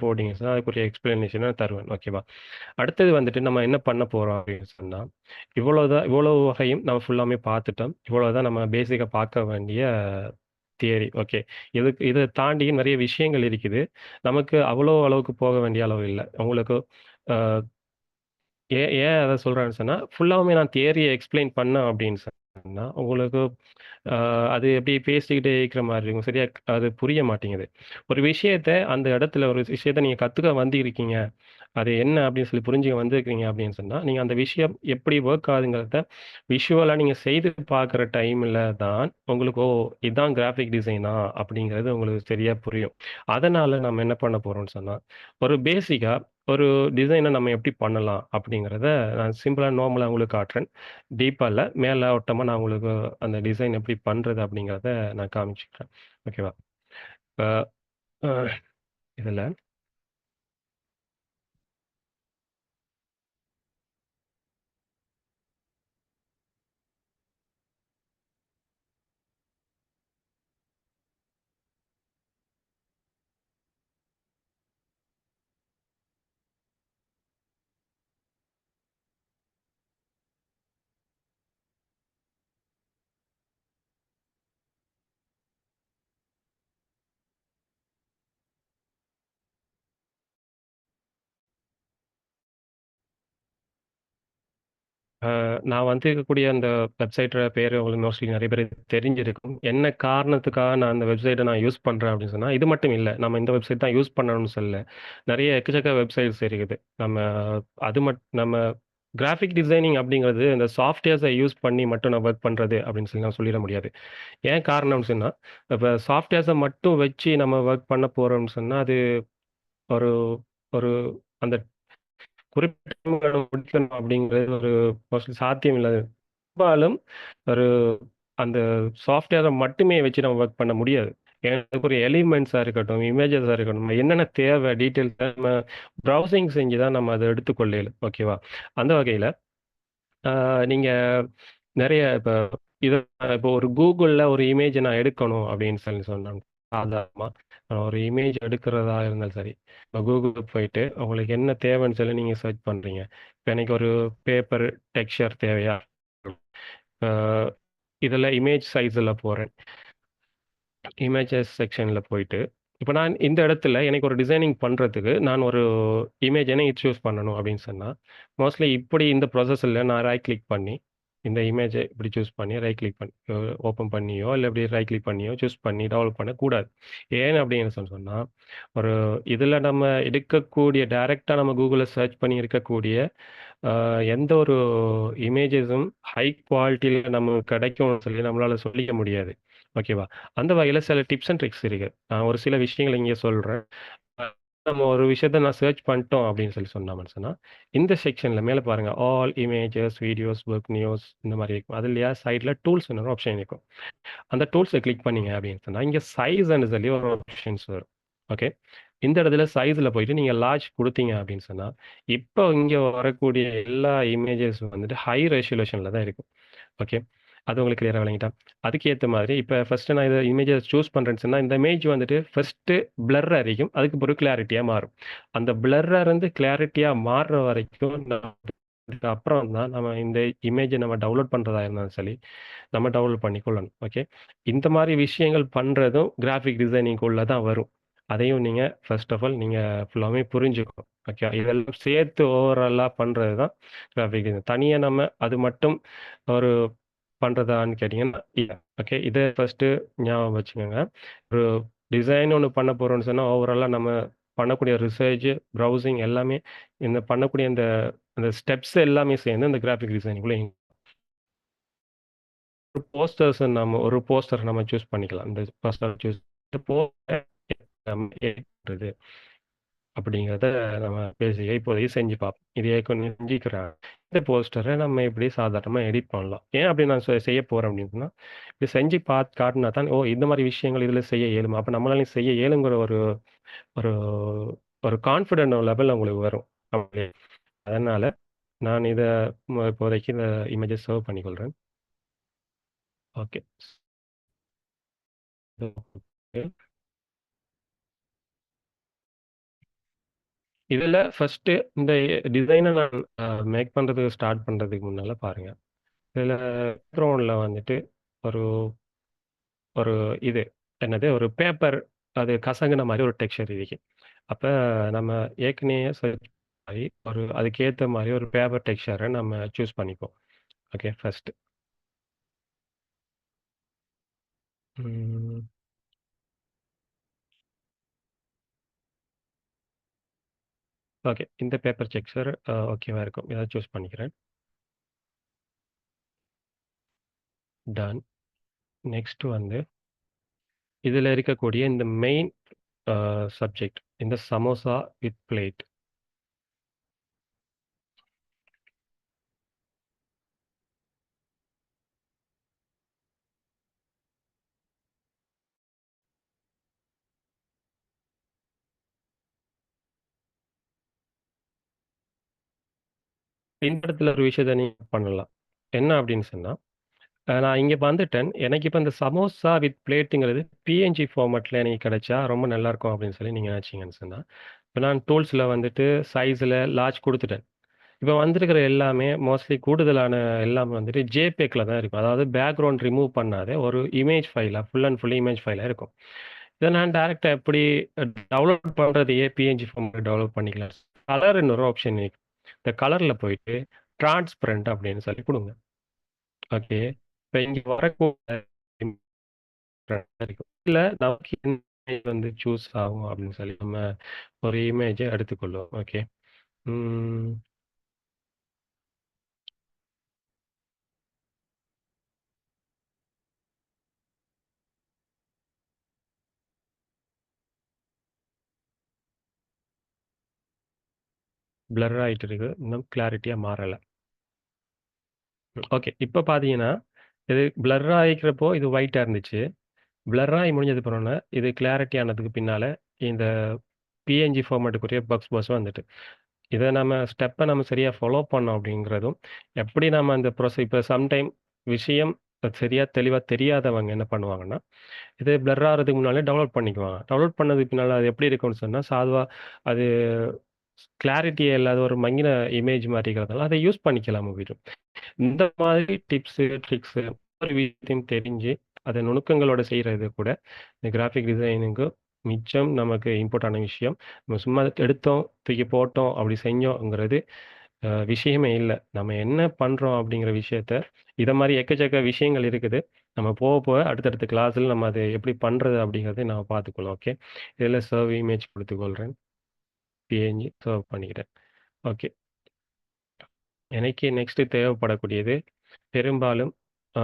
போட்டீங்கன்னு சொன்னா, அதுக்குரிய எக்ஸ்ப்ளனேஷன தருவேன். ஓகேவா? அடுத்தது வந்துட்டு நம்ம என்ன பண்ண போறோம் அப்படின்னு சொன்னா, இவ்வளோ வகையும் நம்ம ஃபுல்லாமே பார்த்துட்டோம். இவ்வளோதான் நம்ம பேசிக்கா பார்க்க வேண்டிய தியரி. ஓகே. இத தாண்டி நெறைய விஷயங்கள் இருக்குது. நமக்கு அவ்வளோ அளவுக்கு போக வேண்டிய அளவு இல்ல. உங்களுக்கு அ ஏன் ஏன் அத சொல்றேன்னு சொன்னா, ஃபுல்லாவுமே நான் தியரிய எக்ஸ்ப்ளைன் பண்ணேன் அப்படின்னு சொன்னா, உங்களுக்கு அ அது எப்படி பேசிக்கிட்டே இருக்கிற மாரி இருக்கும். சரியா அது புரிய மாட்டேங்குது. ஒரு விஷயத்த அந்த இடத்துல ஒரு விஷயத்த நீங்க கத்துக்க வந்திருக்கீங்க. அது என்ன அப்படின்னு புரிஞ்சுக்க வந்திருக்கீங்க அப்படின்னு சொன்னா, நீங்க அந்த விஷயம் எப்படி ஒர்க் ஆகுதுங்கிறத விஷுவலா நீங்க செய்து பார்க்குற டைம்ல தான் உங்களுக்கு, ஓ! இதான் கிராஃபிக் டிசைனா அப்படிங்கிறது உங்களுக்கு சரியா புரியும். அதனால நம்ம என்ன பண்ண போறோம்ன்னு சொன்னா, ஒரு பேசிக்கா ஒரு டிசைன நம்ம எப்படி பண்ணலாம் அப்படிங்கிறத நான் சிம்பிளா நார்மலா உங்களுக்கு காட்டுறேன். டீப்பா இல்ல. மேலோட்டமா நான் உங்களுக்கு அந்த டிசைன் எப்படி பண்றது அப்படிங்கிறத நான் காமிச்சுக்கிறேன். ஓகேவா? இப்ப அ இதுல நான் இருக்கக்கூடிய அந்த வெப்சைட்டோட பேரு உங்களுக்கு மோஸ்ட்லி நெறைய பேருக்கு தெரிஞ்சிருக்கும். என்ன காரணத்துக்காக நான் அந்த வெப்சைட்ட நான் யூஸ் பண்றேன் அப்படின்னு சொன்னா, இது மட்டும் இல்ல. நம்ம இந்த வெப்சைட் தான் யூஸ் பண்ணணும்னு சொல்லல. நெறைய எக்கச்சக்க வெப்சைட்ஸ் இருக்குது. நம்ம கிராஃபிக் டிசைனிங் அப்படிங்கிறது இந்த சாஃப்ட்வேர்ஸ யூஸ் பண்ணி மட்டும் நான் ஒர்க் பண்றது அப்படின்னு நான் சொல்லிட முடியாது. ஏன் காரணம்னு சொன்னா, இப்ப சாஃப்ட்வேர்ஸ மட்டும் வச்சு நம்ம ஒர்க் பண்ண போறோம்னு சொன்னா, அது ஒரு ஒரு அந்த குறிப்பிட்ட டைம்ல முடிக்கணும் அப்படிங்கிறது ஒரு மோஸ்ட்லி சாத்தியம் இல்லாதது. பெரும்பாலும் ஒரு அந்த சாஃப்ட்வேர மட்டுமே வச்சு நம்ம ஒர்க் பண்ண முடியாது. எனக்கு ஒரு எலிமெண்ட்ஸா இருக்கட்டும், இமேஜஸா இருக்கட்டும், நம்ம என்னென்ன தேவை டீட்டெயில்ஸ் நம்ம ப்ரௌசிங் செஞ்சு தான் நம்ம அத எடுத்துக்கொள்ள இயலும். ஓகேவா? அந்த வகையில ஆ நீங்க நெறைய இத இப்போ ஒரு Googleல ஒரு இமேஜ நான் எடுக்கணும் அப்படின்னு சொன்னாங்க. சாதாரணமா ஒரு இமேஜ் எடுக்கிறதா இருந்தாலும் சரி, இப்ப Googleக்கு போயிட்டு உங்களுக்கு என்ன தேவைன்னு நீங்க சர்ச் பண்றீங்க. இப்ப எனக்கு ஒரு பேப்பர் டெக்ஸ்சர் தேவையா? ஆ இதுல இமேஜ் சைஸ்ல போறேன். இமேஜஸ் செக்ஷன்ல போயிட்டு, இப்ப நான் இந்த இடத்துல எனக்கு ஒரு டிசைனிங் பண்றதுக்கு நான் ஒரு இமேஜ் என்ன சூஸ் பண்ணணும் அப்படின்னு சொன்னா, மோஸ்ட்லி இப்படி இந்த ப்ராசஸ்ல நான் ரைட் கிளிக் பண்ணி, இந்த இமேஜ இப்படி சூஸ் பண்ணி ரைட் கிளிக் பண்ணி ஓப்பன் பண்ணியோ, இல்ல இப்படி ரைட் கிளிக் பண்ணியோ சூஸ் பண்ணி டெவலப் பண்ணக்கூடாது. ஏன் அப்படின்னு சொன்னா, ஒரு இதுல நம்ம எடுக்கக்கூடிய டைரக்ட்டா நம்ம Googleல சர்ச் பண்ணி இருக்கக்கூடிய அ எந்த ஒரு இமேஜஸும் ஹை குவாலிட்டில நமக்கு கிடைக்கும்னு நம்மளால சொல்லிக்க முடியாது. ஓகேவா? அந்த வகையில சில டிப்ஸ் அண்ட் ட்ரிக்ஸ் இருக்கு. நான் ஒரு சில விஷயங்கள இங்க சொல்றேன். அ நம்ம ஒரு விஷயத்த நான் சர்ச் பண்ணிட்டோம் அப்படின்னு சொன்னோம்னு சொன்னா, இந்த செக்ஷன்ல மேல பாருங்க. All images, videos, book, news இந்த மாரி இருக்கும். அதுலயா சைட்ல டூல்ஸ்ன்னு ஒரு ஆப்ஷன் இருக்கும். அந்த டூல்ஸ கிளிக் பண்ணீங்க அப்படின்னு சொன்னா, இங்க சைஸ்ன்னு ஒரு ஆப்ஷன்ஸ் வரும். ஓகே. இந்த இடத்துல சைஸ்ல போயிட்டு நீங்க லார்ஜ் குடுத்தீங்க அப்படின்னு சொன்னா, இப்போ இங்க வரக்கூடிய எல்லா இமேஜஸ் வந்துட்டு ஹை ரெசல்யூஷன்ல தான் இருக்கும். ஓகே. அது உங்களுக்கு கிளியரா விளங்கிட்டா? அதுக்கேத்த மாதிரி இப்ப ஃபர்ஸ்ட்டு நான் இத இமேஜ சூஸ் பண்றேன்னு சொன்னா, இந்த இமேஜ் வந்துட்டு ஃபர்ஸ்ட்டு பிளர் அடிக்கும். அதுக்கு பிறகு கிளாரிட்டியா மாறும். அந்த பிளர்ரா இருந்து கிளாரிட்டியா மாறுற வரைக்கும் அதுக்கு அப்புறம் தான் நம்ம இந்த இமேஜ நம்ம டவுன்லோட் பண்றதா இருந்தாலும் சரி, நம்ம டவுன்லோட் பண்ணிக்கொள்ளணும். ஓகே. இந்த மாரி விஷயங்கள் பண்றதும் கிராஃபிக் டிசைனிங்குள்ள தான் வரும். அதையும் நீங்க ஃபர்ஸ்ட் ஆஃப் ஆல் நீங்க ஃபுல்லாமே புரிஞ்சுக்கணும். ஓகே. இதெல்லாம் சேர்த்து ஓவராலா பண்றது தான் கிராஃபிக் டிசைன். தனியா நம்ம அது மட்டும் ஒரு பண்றதான்னு கேட்டீங்கன்னா, இல்ல. ஓகே. இத ஃபர்ஸ்ட்டு ஞாபகம் வச்சுக்கங்க. ஒரு டிசைன் ஒண்ணு பண்ண போறோம்ன்னு சொன்னா, ஓவராலா நம்ம பண்ணக்கூடிய ரிசர்ச், ப்ரௌசிங் எல்லாமே இந்த பண்ணக்கூடிய அந்த அந்த ஸ்டெப்ஸ் எல்லாமே சேர்ந்து இந்த கிராஃபிக் டிசைனிங்குள்ள ஒரு போஸ்டர் நம்ம சூஸ் பண்ணிக்கலாம். இந்த போஸ்டர் சூஸ் பண்றது அப்படிங்கிறத நம்ம பேசிக்க இப்போதைக்கு செஞ்சு பார்ப்போம். இது ஏற்கனவே செஞ்சுக்கிறேன். இந்த போஸ்டர நம்ம எப்படி சாதாரணமா எடிட் பண்ணலாம். ஏன் அப்படி நான் செய்ய போறேன் அப்படின்னா, இது செஞ்சு காட்டுனா தான், ஓ! இந்த மாரி விஷயங்கள் இதில செய்ய இயலுமா? அப்ப நம்மளாலயும் செய்ய இயலுங்கிற ஒரு ஒரு ஒரு கான்ஃபிடென்ட் லெவல் உங்களுக்கு வரும். அதனால நான் இத இப்போதைக்கு இந்த இமேஜ சேவ் பண்ணிக்கொள்றேன். ஓகே. இதுல ஃபர்ஸ்ட்டு இந்த டிசைன நான் மேக் பண்றதுக்கு ஸ்டார்ட் பண்றதுக்கு முன்னால பாருங்க. இதுல பேக்ரவுண்ட்ல வந்துட்டு ஒரு ஒரு இது என்னது ஒரு பேப்பர் அது கசங்குன மாரி ஒரு டெக்ஸ்சர் இருக்கு. அப்ப நம்ம ஏற்கனவே மாரி அதுக்கேத்த மாரி ஒரு பேப்பர் டெக்ஸ்சர நம்ம சூஸ் பண்ணிப்போம். Okay first. ம். ஓகே. இந்த பேப்பர் டெக்ஸ்சர் ஓகேவா இருக்கும். இத சூஸ் பண்ணிக்கிறேன். டன். நெக்ஸ்ட் வந்து இதுல இருக்கக்கூடிய இந்த மெயின் சப்ஜெக்ட். இந்த சமோசா வித் பிளேட். இந்த இடத்துல ஒரு விஷயத்த நீங்க பண்ணலாம். என்ன அப்படின்னு சொன்னா, நான் இங்க வந்துட்டேன். எனக்கு இப்ப இந்த சமோசா வித் பிளேட்டுங்கிறது பிஎன்ஜி ஃபார்மேட்ல எனக்கு கிடைச்சா ரொம்ப நல்லாருக்கும் அப்படின்னு சொல்லி நீங்க நினைச்சீங்கன்னு சொன்னா, இப்ப நான் டூல்ஸ்ல வந்துட்டு சைஸ்ல லார்ஜ் குடுத்துட்டேன். இப்ப வந்திருக்கிற எல்லாமே மோஸ்ட்லி கூடுதலான எல்லாமே வந்துட்டு ஜேபெக்ல தான் இருக்கும். அதாவது பேக்கிரவுண்ட் ரிமூவ் பண்ணாத ஒரு இமேஜ் ஃபைலா ஃபுல் அண்ட் ஃபுல் இமேஜ் ஃபைலா இருக்கும். இத நான் டைரக்ட்டா எப்படி டவுன்லோட் பண்றதையே பிஎன்ஜி ஃபார்மேட் டவுன்லோட் பண்ணிக்கலாம். கலர்ன்னு ஒரு ஆப்ஷன் இருக்கு. இந்த கலர்ல போயிட்டு டிரான்ஸ்பரண்ட் அப்படின்னு சொல்லி குடுங்க. ஓகே. இப்ப இங்க வரக்கூடிய இருக்கும். இல்ல நமக்கு என்ன இமேஜ் வந்து சூஸ் ஆகும் அப்படின்னு சொல்லி நம்ம ஒரு இமேஜ எடுத்துக்கொள்வோம். ஓகே. ம். பிளர் ஆயிட்டு இருக்கு. இன்னும் கிளாரிட்டியா மாறல. ஓகே. இப்ப பார்த்தீங்கன்னா, இது பிளர் ஆயிக்கிறப்போ இது ஒயிட்டா இருந்துச்சு. பிளர் ஆயி முடிஞ்சது அப்புறம்னா, இது கிளாரிட்டி ஆனதுக்கு பின்னால இந்த பிஎன்ஜி ஃபார்மேட்டுக்குரிய பக்ஸ் வந்துட்டு. இத நம்ம சரியா ஃபாலோ பண்ணோம் அப்படிங்கிறதும், எப்படி நம்ம அந்த இப்ப சம்டைம் விஷயம் சரியா தெளிவா தெரியாதவங்க என்ன பண்ணுவாங்கன்னா, இது பிளர் ஆறதுக்கு முன்னாலே டவுன்லோட் பண்ணிக்குவாங்க. டவுன்லோட் பண்ணதுக்கு பின்னால அது எப்படி இருக்கும்னு சொன்னா, அது கிளாரிட்டியே இல்லாத ஒரு மங்கின இமேஜ் மாரி இருக்கிறதுனால, அத யூஸ் பண்ணிக்கலாம் முடியும். இந்த மாதிரி டிப்ஸு, ட்ரிக்ஸு ஒவ்வொரு விஷயத்தையும் தெரிஞ்சு, அத நுணுக்கங்களோட செய்றது கூட, இந்த கிராஃபிக் டிசைனிங்கு மிச்சம் நமக்கு இம்பார்ட்டான விஷயம். நம்ம சும்மா எடுத்தோம், தூக்கி போட்டோம், அப்படி செஞ்சோங்கிறது விஷயமே இல்ல. நம்ம என்ன பண்றோம் அப்படிங்கிற விஷயத்த, இத மாரி எக்கச்சக்க விஷயங்கள் இருக்குது. நம்ம போக, போக அடுத்தடுத்த கிளாஸ்ல நம்ம அத எப்படி பண்றது அப்படிங்கிறத நாம பார்த்துக்கலாம். ஓகே. இதில சர்வ் இமேஜ் குடுத்துக்கொள்றேன். பிஎன்ஜி சர்வ் பண்ணிக்கிறேன். ஓகே. எனக்கு நெக்ஸ்ட் தேவைப்படக்கூடியது பெரும்பாலும் ஆ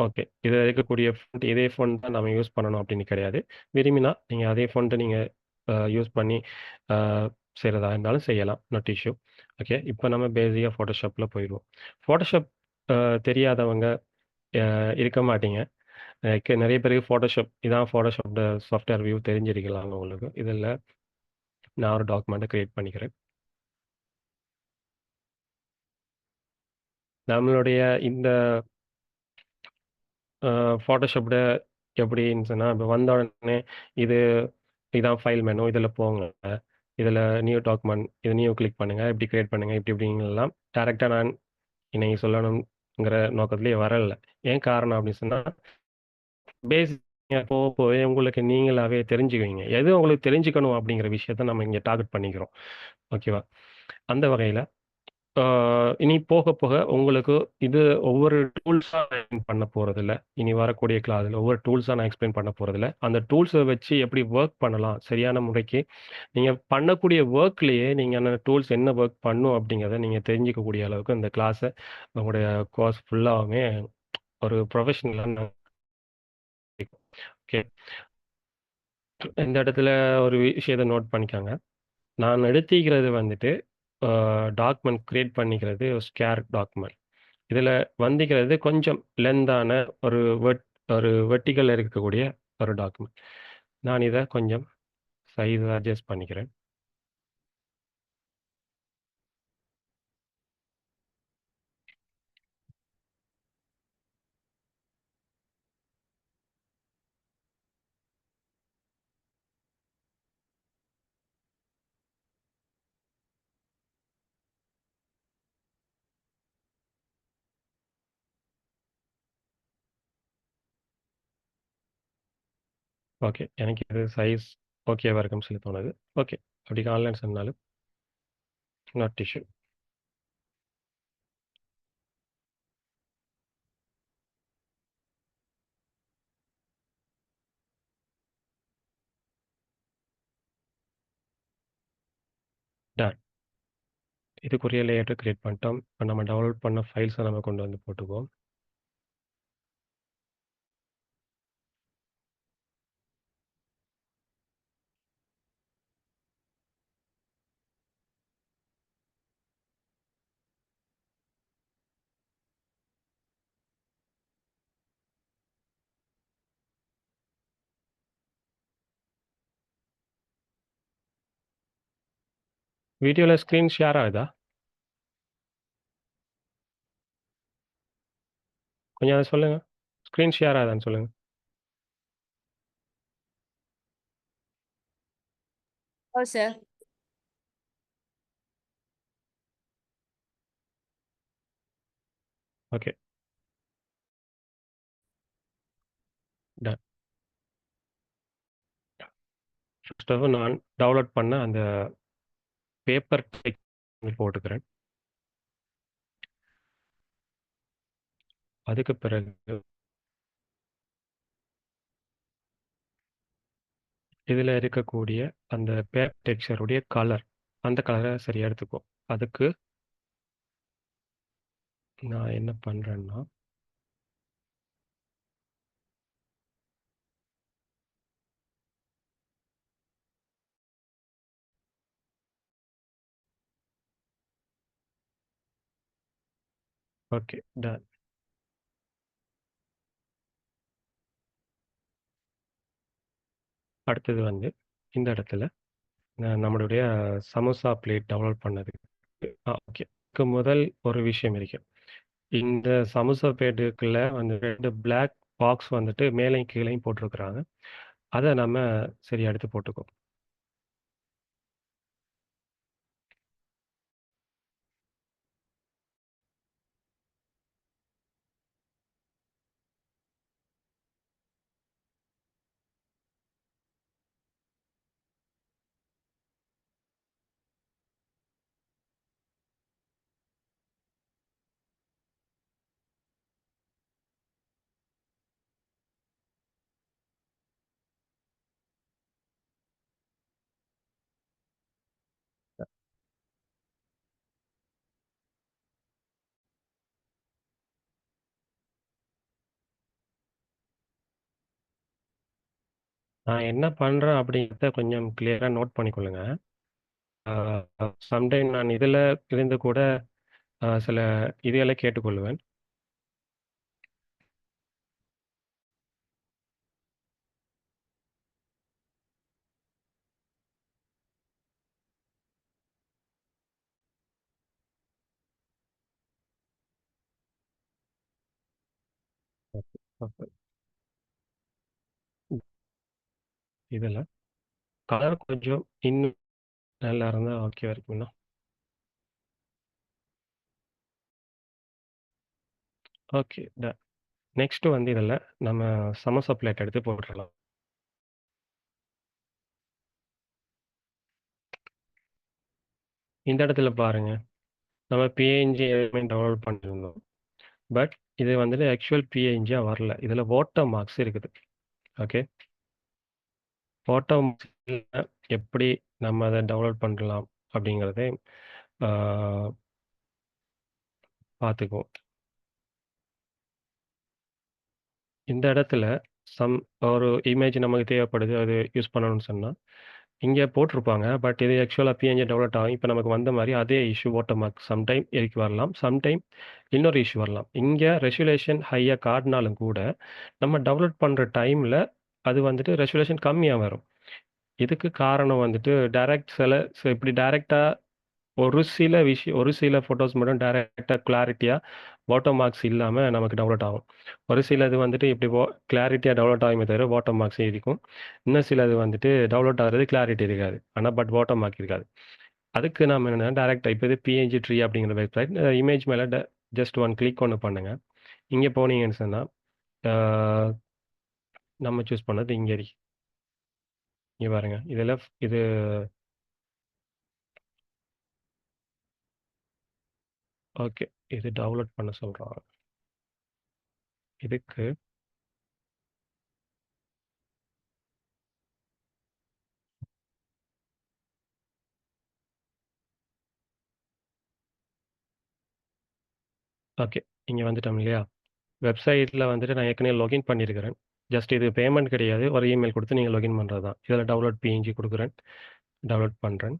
ஓகே. இதில இருக்கக்கூடிய ஃபாண்ட் இதே ஃபாண்ட் தான் நம்ம யூஸ் பண்ணணும் அப்படின்னு கிடையாது. விரும்பினா நீங்க அதே ஃபாண்ட்ட நீங்க யூஸ் பண்ணி ஆ செய்றதா இருந்தாலும் செய்யலாம். Not issue. ஓகே. இப்ப நம்ம பேசிக்கா Photoshopல போயிருவோம். Photoshop அ தெரியாதவங்க இருக்க மாட்டீங்க. நெறைய பேருக்கு இதான் Photoshop சாஃப்ட்வேர் வியூ தெரிஞ்சிருக்கலாம் உங்களுக்கு. இதில நான் ஒரு டாக்குமெண்ட்ட கிரியேட் பண்ணிக்கிறேன். நம்மளுடைய இந்த ஃபோட்டோஷாப்ல எப்படின்னு சொன்னா, இப்ப வந்த உடனே இது இதான் ஃபைல் மெனு. இதில போங்க. இதில நியூ டாக்குமெண்ட். இது நியூ கிளிக் பண்ணுங்க. இப்படி கிரியேட் பண்ணுங்க. இப்படி இப்படின்லாம் டைரக்ட்டா நான் இன்னைக்கு சொல்லணுங்கிற நோக்கத்திலேயே வரல. ஏன் காரணம் அப்படின்னு சொன்னா, பேசிக் போக போக உங்களுக்கு நீங்களாவே தெரிஞ்சுக்குவீங்க. எது உங்களுக்கு தெரிஞ்சுக்கணும் அப்படிங்கிற விஷயத்த நம்ம இங்க டார்கெட் பண்ணிக்கிறோம். ஓகேவா? அந்த வகையில ஆ இனி போக போக உங்களுக்கு இது ஒவ்வொரு டூல்ஸா நான் எக்ஸ்பிளைன் பண்ண போறதில்ல. இனி வரக்கூடிய கிளாஸ்ல ஒவ்வொரு டூல்ஸா நான் எக்ஸ்பிளைன் பண்ண போறதில்ல. அந்த டூல்ஸ வச்சு எப்படி வொர்க் பண்ணலாம், சரியான முறைக்கு நீங்க பண்ணக்கூடிய வொர்க்லயே நீங்க அந்த டூல்ஸ் என்ன வொர்க் பண்ணும் அப்படிங்கிறத நீங்க தெரிஞ்சுக்கக்கூடிய அளவுக்கு இந்த கிளாஸ உங்களுடைய கோர்ஸ் ஃபுல்லாவுமே ஒரு ப்ரொஃபஷனலா ஓகே. இந்த இடத்துல ஒரு விஷயத்த நோட் பண்ணிக்கங்க. நான் எடுத்திக்கிறது வந்துட்டு டாக்குமெண்ட் கிரியேட் பண்ணிக்கிறது ஸ்கேர் டாக்குமெண்ட். இதில வந்திக்கிறது கொஞ்சம் லென்த்தான ஒரு ஒரு வெர்டிகல்ல இருக்கக்கூடிய ஒரு டாக்குமெண்ட். நான் இத கொஞ்சம் சைஸ அட்ஜஸ்ட் பண்ணிக்கிறேன். ஓகே. எனக்கு இது சைஸ் ஓகேவா இருக்குன்னு சொல்லி தோணுது. ஓகே. அப்படி காணலன்னு சொன்னாலும் நாட் இஷ்யூ. டன். இதுக்குரிய லேஅவுட்ட கிரியேட் பண்ணிட்டோம். இப்ப நம்ம டவுன்லோட் பண்ண ஃபைல்ஸ நம்ம கொண்டு வந்து போட்டுக்குவோம். வீடியோல ஸ்க்ரீன் ஷேர் ஆகுதா? கொஞ்சம் அத சொல்லுங்க. ஸ்க்ரீன் ஷேர் ஆகுதான்னு சொல்லுங்க. Oh, sir. Okay. Done. First of நான் டவுன்லோட் பண்ண அந்த பேப்பர் டெக் போட்டுக்கிறேன். அதுக்கு பிறகு இதில இருக்கக்கூடிய அந்த பேப்பர் டெக்ஸ்சர் உடைய கலர். அந்த கலர சரியா எடுத்துக்கும். அதுக்கு நான் என்ன பண்றேன்னா, ஓகே டன். அடுத்தது வந்து இந்த இடத்துல நம்மளுடைய சமோசா பிளேட் டவுன்லோட் பண்ணது. ஓகே. இதுக்கு முதல் ஒரு விஷயம் இருக்கு. இந்த சமோசா பிளேட்டுக்குள்ள வந்து 2 பிளாக் பாக்ஸ் வந்துட்டு மேலேயும் கீழேயும் போட்டிருக்கிறாங்க. அத நம்ம சரியா எடுத்து போட்டுக்குவோம். நான் என்ன பண்றேன் அப்படிங்கிறத கொஞ்சம் கிளியரா நோட் பண்ணிக்கொள்ளுங்க. ஆ சம்டைம் நான் இதில இருந்து கூட சில இதுகளை கேட்டுக்கொள்ளுவேன். ஓகே. இதில கலர் கொஞ்சம் இன்னும் நல்லா இருந்தா ஓகேவா இருக்குங்களா? ஓகே. டன். நெக்ஸ்ட் வந்து இதில நம்ம சமோசா பிளேட் எடுத்து போட்டுறலாம். இந்த இடத்துல பாருங்க. நம்ம பிஎன்ஜி எதுவுமே டவுன்லோட் பண்ணியிருந்தோம். பட் இது வந்துட்டு ஆக்சுவல் பிஎன்ஜியா வரல. இதில வாட்டர் மார்க்ஸ் இருக்குது. ஓகே. வாட்டர் மார்க்ஸ் எப்படி நம்ம அத டவுன்லோட் பண்ணலாம் அப்படிங்கிறதை ஆ பார்த்துக்குவோம். இந்த இடத்துல ஒரு இமேஜ் நமக்கு தேவைப்படுது. அது யூஸ் பண்ணணும்னு சொன்னா, இங்க போட்டிருப்பாங்க. பட் இது ஆக்சுவலா பிஎன்ஜி டவுன்லோட் ஆகும். இப்ப நமக்கு வந்த மாரி அதே இஷ்யூ வாட்டர் மார்க் சம்டைம் எதுக்கு வரலாம். சம்டைம் இன்னொரு இஷ்யூ வரலாம். இங்க ரெசல்யூஷன் ஹையா காட்டினாலும் கூட, நம்ம டவுன்லோட் பண்ற டைம்ல அது வந்துட்டு ரெசல்யூஷன் கம்மியா வரும். இதுக்கு காரணம் வந்துட்டு இப்படி டைரக்ட்டா ஒரு சில ஃபோட்டோஸ் மட்டும் டைரக்ட்டா கிளாரிட்டியா வாட்டர் மார்க்ஸ் இல்லாம நமக்கு டவுன்லோட் ஆகும். ஒரு சிலது வந்துட்டு இப்படி கிளாரிட்டியா டவுன்லோட் ஆகுமே தவிர வாட்டர் மார்க்ஸ் இருக்கும். இன்னும் சிலது வந்துட்டு டவுன்லோட் ஆகுறது கிளாரிட்டி இருக்காது. ஆனா பட் வாட்டர் மார்க் இருக்காது. அதுக்கு நாம என்னன்னா டைரக்ட்டா இப்ப இது பிஎன்ஜி ட்ரீ அப்படிங்கிற வெப்சைட் இமேஜ் மேல ஜஸ்ட் ஒன் கிளிக் ஒண்ணு பண்ணுங்க. இங்க போனீங்கன்னு சொன்னா, ஆ நம்ம சூஸ் பண்ணது இங்க இருக்கு. இங்க பாருங்க. இது ஓகே. இது டவுன்லோட் பண்ண சொல்றாங்க. இதுக்கு ஓகே. இங்க வந்துட்டோம் இல்லையா? வெப்சைட்ல வந்துட்டு நான் ஏற்கனவே லாகின் பண்ணியிருக்கிறேன். ஜஸ்ட் இது பேமெண்ட் கிடையாது. ஒரு இமெயில் குடுத்து நீங்க லாகின் பண்றது தான். இதில டவுன்லோட் பிஎன்ஜி குடுக்குறேன். டவுன்லோட் பண்றேன்.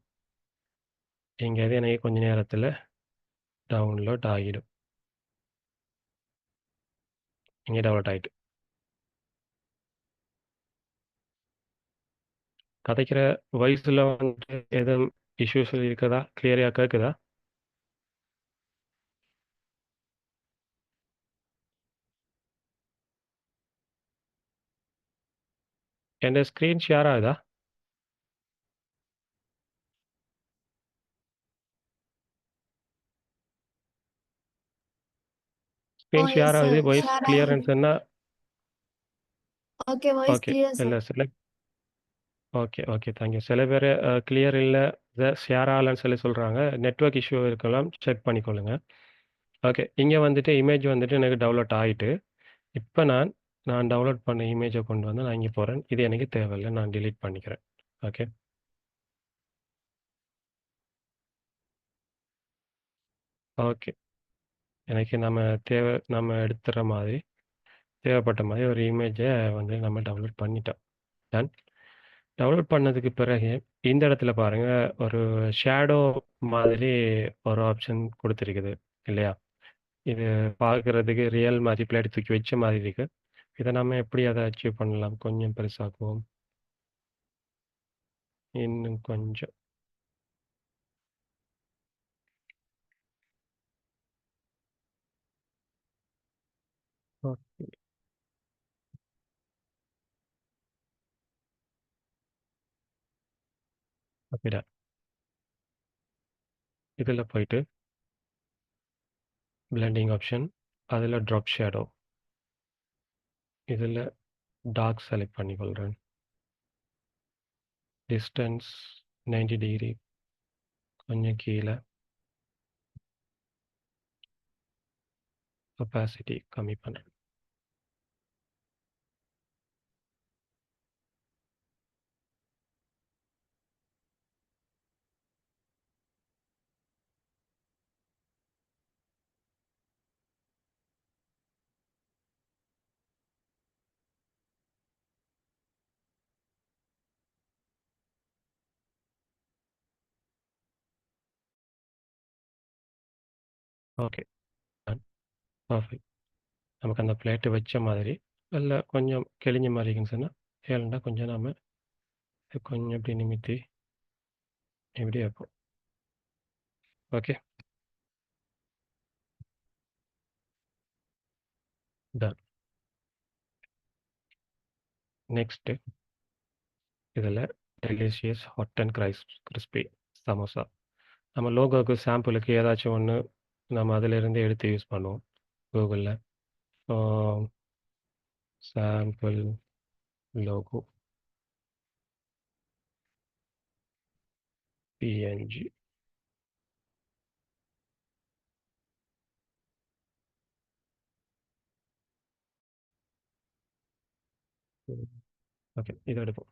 இங்க இது எனக்கு கொஞ்ச நேரத்தில டவுன்லோட் ஆகிடும். இங்க டவுன்லோட் ஆயிட்டு. கதைக்கிற வாய்ஸ்ல வந்துட்டு எதுவும் இஷ்யூஸ் இருக்குதா? கிளியரா கேட்குதா? என் ஸ்க்ரீன் ஷேர் ஆகுதா? Oh, ஸ்க்ரீன் yes, ஷேர் ஆகுது. sir. வாய்ஸ் Share கிளியர்ன்னு ஆகுது. சொன்னா Okay, voice okay. clear, sir. இல்ல ஓகே, ஓகே. Thank you. சில பேரு கிளியர் இல்ல, ஷேர் ஆகலன்னு சொல்றாங்க. நெட்வொர்க் இஷ்யூ இருக்கலாம். செக் பண்ணிக்கொள்ளுங்க. ஓகே. இங்க வந்துட்டு இமேஜ் வந்துட்டு எனக்கு டவுன்லோட் ஆயிட்டு, இப்ப நான் டவுன்லோட் பண்ண இமேஜ கொண்டு வந்து நான் இங்க போறேன். இது எனக்கு தேவையில்ல. நான் டெலீட் பண்ணிக்கிறேன். ஓகே. ஓகே. எனக்கு நம்ம எடுத்துற மாதிரி, தேவைப்பட்ட மாதிரி ஒரு இமேஜ வந்து நம்ம டவுன்லோட் பண்ணிட்டோம். டன். டவுன்லோட் பண்ணதுக்கு பிறகு, இந்த இடத்துல பாருங்க, ஒரு ஷேடோ மாதிரி ஒரு ஆப்ஷன் குடுத்திருக்குது. இல்லையா? இது பார்க்கறதுக்கு ரியல் மாரி பிளேட் தூக்கி வச்ச மாதிரி இருக்கு. இத நம்ம எப்படி அத அச்சீவ் பண்ணலாம்? கொஞ்சம் பெருசாக்குவோம். இன்னும் கொஞ்சம். ஓகே. Okay done. இதுல போயிட்டு பிளெண்டிங் ஆப்ஷன். அதுல ட்ராப் ஷேடோ. இதுல டார்க் செலக்ட் பண்ணிக்கொள்றேன். டிஸ்டன்ஸ் 90 டிகிரி கொஞ்சம் கீழ. ஒபாசிட்டி கம்மி பண்றேன். ஓகே. டன். பெர்ஃபெக்ட். நமக்கு அந்த பிளேட் வச்ச மாதிரி, இல்ல கொஞ்சம் கிழிஞ்ச மாரி இருக்குன்னு சொன்னா, ஏலண்டா கொஞ்சம் நாம கொஞ்சம் இப்படி நிமித்தி, இப்படி வைப்போம். ஓகே. டன். நெக்ஸ்ட்டு இதில் delicious hot and crispy samosa. நம்ம லோகோவுக்கு சாம்பிளுக்கு ஏதாச்சும் ஒன்று நம்ம அதிலிருந்து எடுத்து யூஸ் பண்ணுவோம் கூகுளில். Sample logo PNG. ஓகே, இதை எடுப்போம்.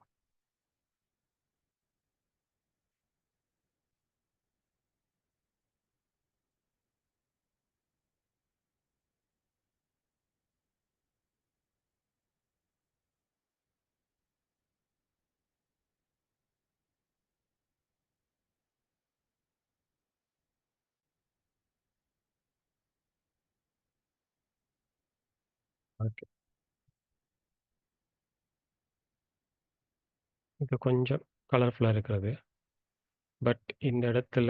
ஓகே, இது கொஞ்சம் கலர்ஃபுல்லாக இருக்கிறது. பட் இந்த இடத்துல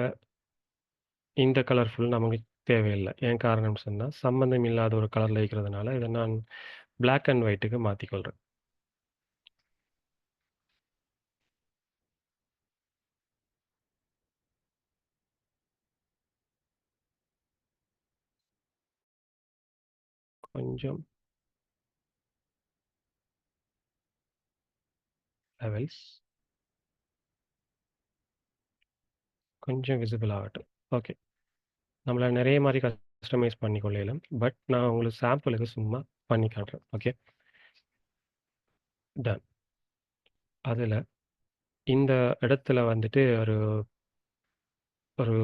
இந்த கலர்ஃபுல் நமக்கு தேவையில்லை. ஏன் காரணம் சொன்னால் சம்பந்தம் இல்லாத ஒரு கலரில் இருக்கிறதுனால இதை நான் Black அண்ட் ஒயிட்டுக்கு மாற்றிக்கொள்கிறேன். கொஞ்சம் லெவல்ஸ் கொஞ்சம் விசிபிள் ஆகட்டும். ஓகே, நம்மள நிறைய மாதிரி கஸ்டமைஸ் பண்ணிக்கொள்ளலாம். பட் நான் உங்களுக்கு சாம்பிளுக்கு சும்மா பண்ணி காட்டுறேன். Okay, done. அதில் இந்த இடத்துல வந்துட்டு ஒரு ஒரு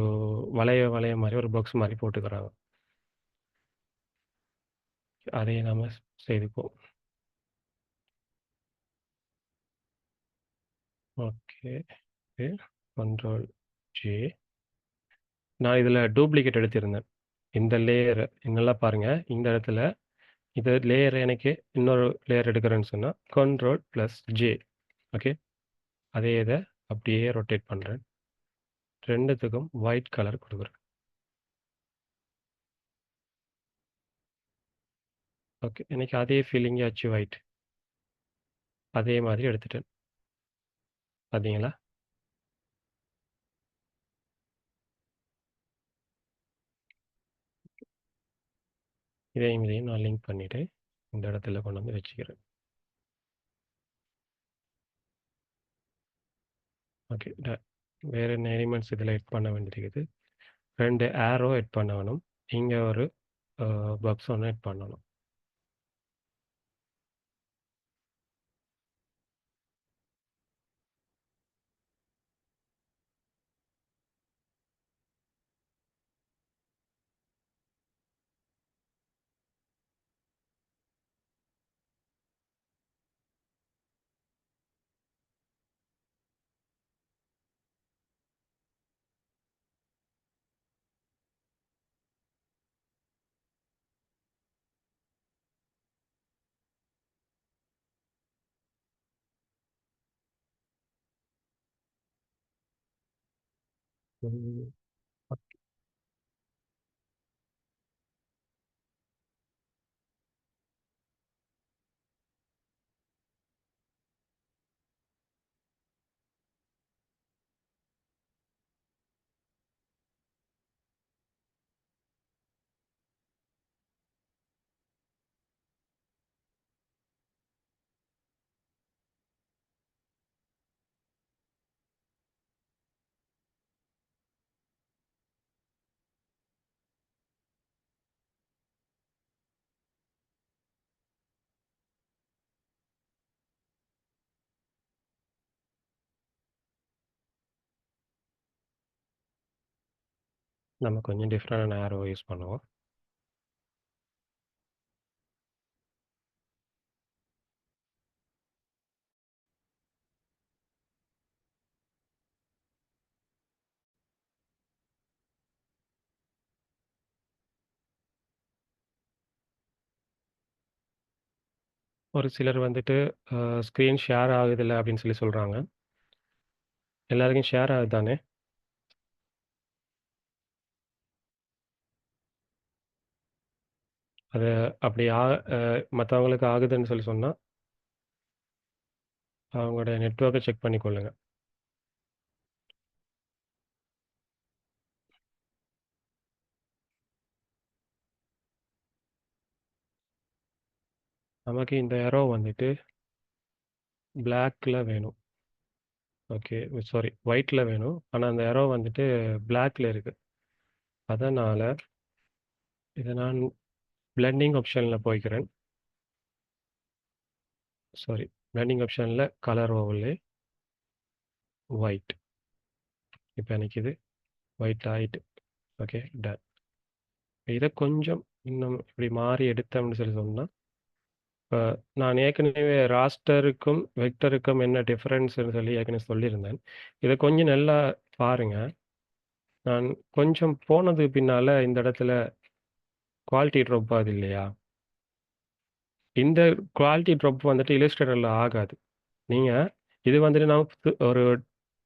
வளைய மாதிரி ஒரு பாக்ஸ் மாதிரி போட்டுக்கிறாங்க. அதையே நாம் செய்துப்போம். Okay, control J. நான் இதில் டூப்ளிகேட் எடுத்திருந்தேன். இந்த லேயர் நல்லா பாருங்கள். இந்த இடத்துல இது லேயர் எனக்கு இன்னொரு லேயர் எடுக்கிறேன்னு சொன்னால் Ctrl+J. ஓகே, அதே இதை அப்படியே ரொட்டேட் பண்ணுறேன். ரெண்டுத்துக்கும் ஒயிட் கலர் கொடுக்குறேன். ஓகே, எனக்கு அதே ஃபீலிங் அச்சீவ் ஆயிட்டு அதே மாதிரி எடுத்துட்டேன். பார்த்தீங்களா? இதையும் நான் லிங்க் பண்ணிவிட்டு இந்த இடத்துல கொண்டு வந்து வச்சுக்கிறேன். ஓகே, வேறு என்ன எலிமெண்ட்ஸ் இதில் எட் பண்ண வேண்டியிருக்குது. 2 ஏரோ எட் பண்ணணும். இங்கே ஒரு பாக்ஸ் ஒன்று எட் பண்ணணும். ம், நம்ம கொஞ்சம் டிஃப்ரெண்டான ஏரோ யூஸ் பண்ணுவோம். ஒரு சிலர் வந்துட்டு ஸ்க்ரீன் ஷேர் ஆகுதில்ல அப்படின்னு சொல்கிறாங்க. எல்லாருக்கும் ஷேர் ஆகுது தானே? அது அப்படி மற்றவங்களுக்கு ஆகுதுன்னு சொன்னால் அவங்களுடைய நெட்வொர்க்கை செக் பண்ணிக்கொள்ளுங்க. நமக்கு இந்த ஏரோ வந்துட்டு பிளாக்ல வேணும். ஓகே, சாரி, ஒயிட்ல வேணும். ஆனால் அந்த ஏரோ வந்துட்டு பிளாக்ல இருக்கு. அதனால் இதை நான் பிளெண்டிங் ஆப்ஷனில் போய்க்கிறேன். சாரி, பிளெண்டிங் ஆப்ஷனில் கலர் ஓவர்லே ஒயிட். இப்போ எனக்கு இது ஒயிட் ஆயிட்டு. Okay, done. இதை கொஞ்சம் இன்னும் இப்படி மாறி எடுத்தோம்னு சொல்லி சொன்னால், இப்போ நான் ஏற்கனவே ராஸ்டருக்கும் வெக்டருக்கும் என்ன டிஃப்ரென்ஸ்னு சொல்லி ஏற்கனவே சொல்லியிருந்தேன். இதை கொஞ்சம் நல்லா பாருங்க. நான் கொஞ்சம் போனதுக்கு பின்னால் இந்த இடத்துல குவாலிட்டி ட்ராப் ஆகுது இல்லையா? இந்த குவாலிட்டி ட்ராப் வந்துட்டு இல்லஸ்ட்ரேட்டரில் ஆகாது. நீங்கள் இது வந்துட்டு நான் ஒரு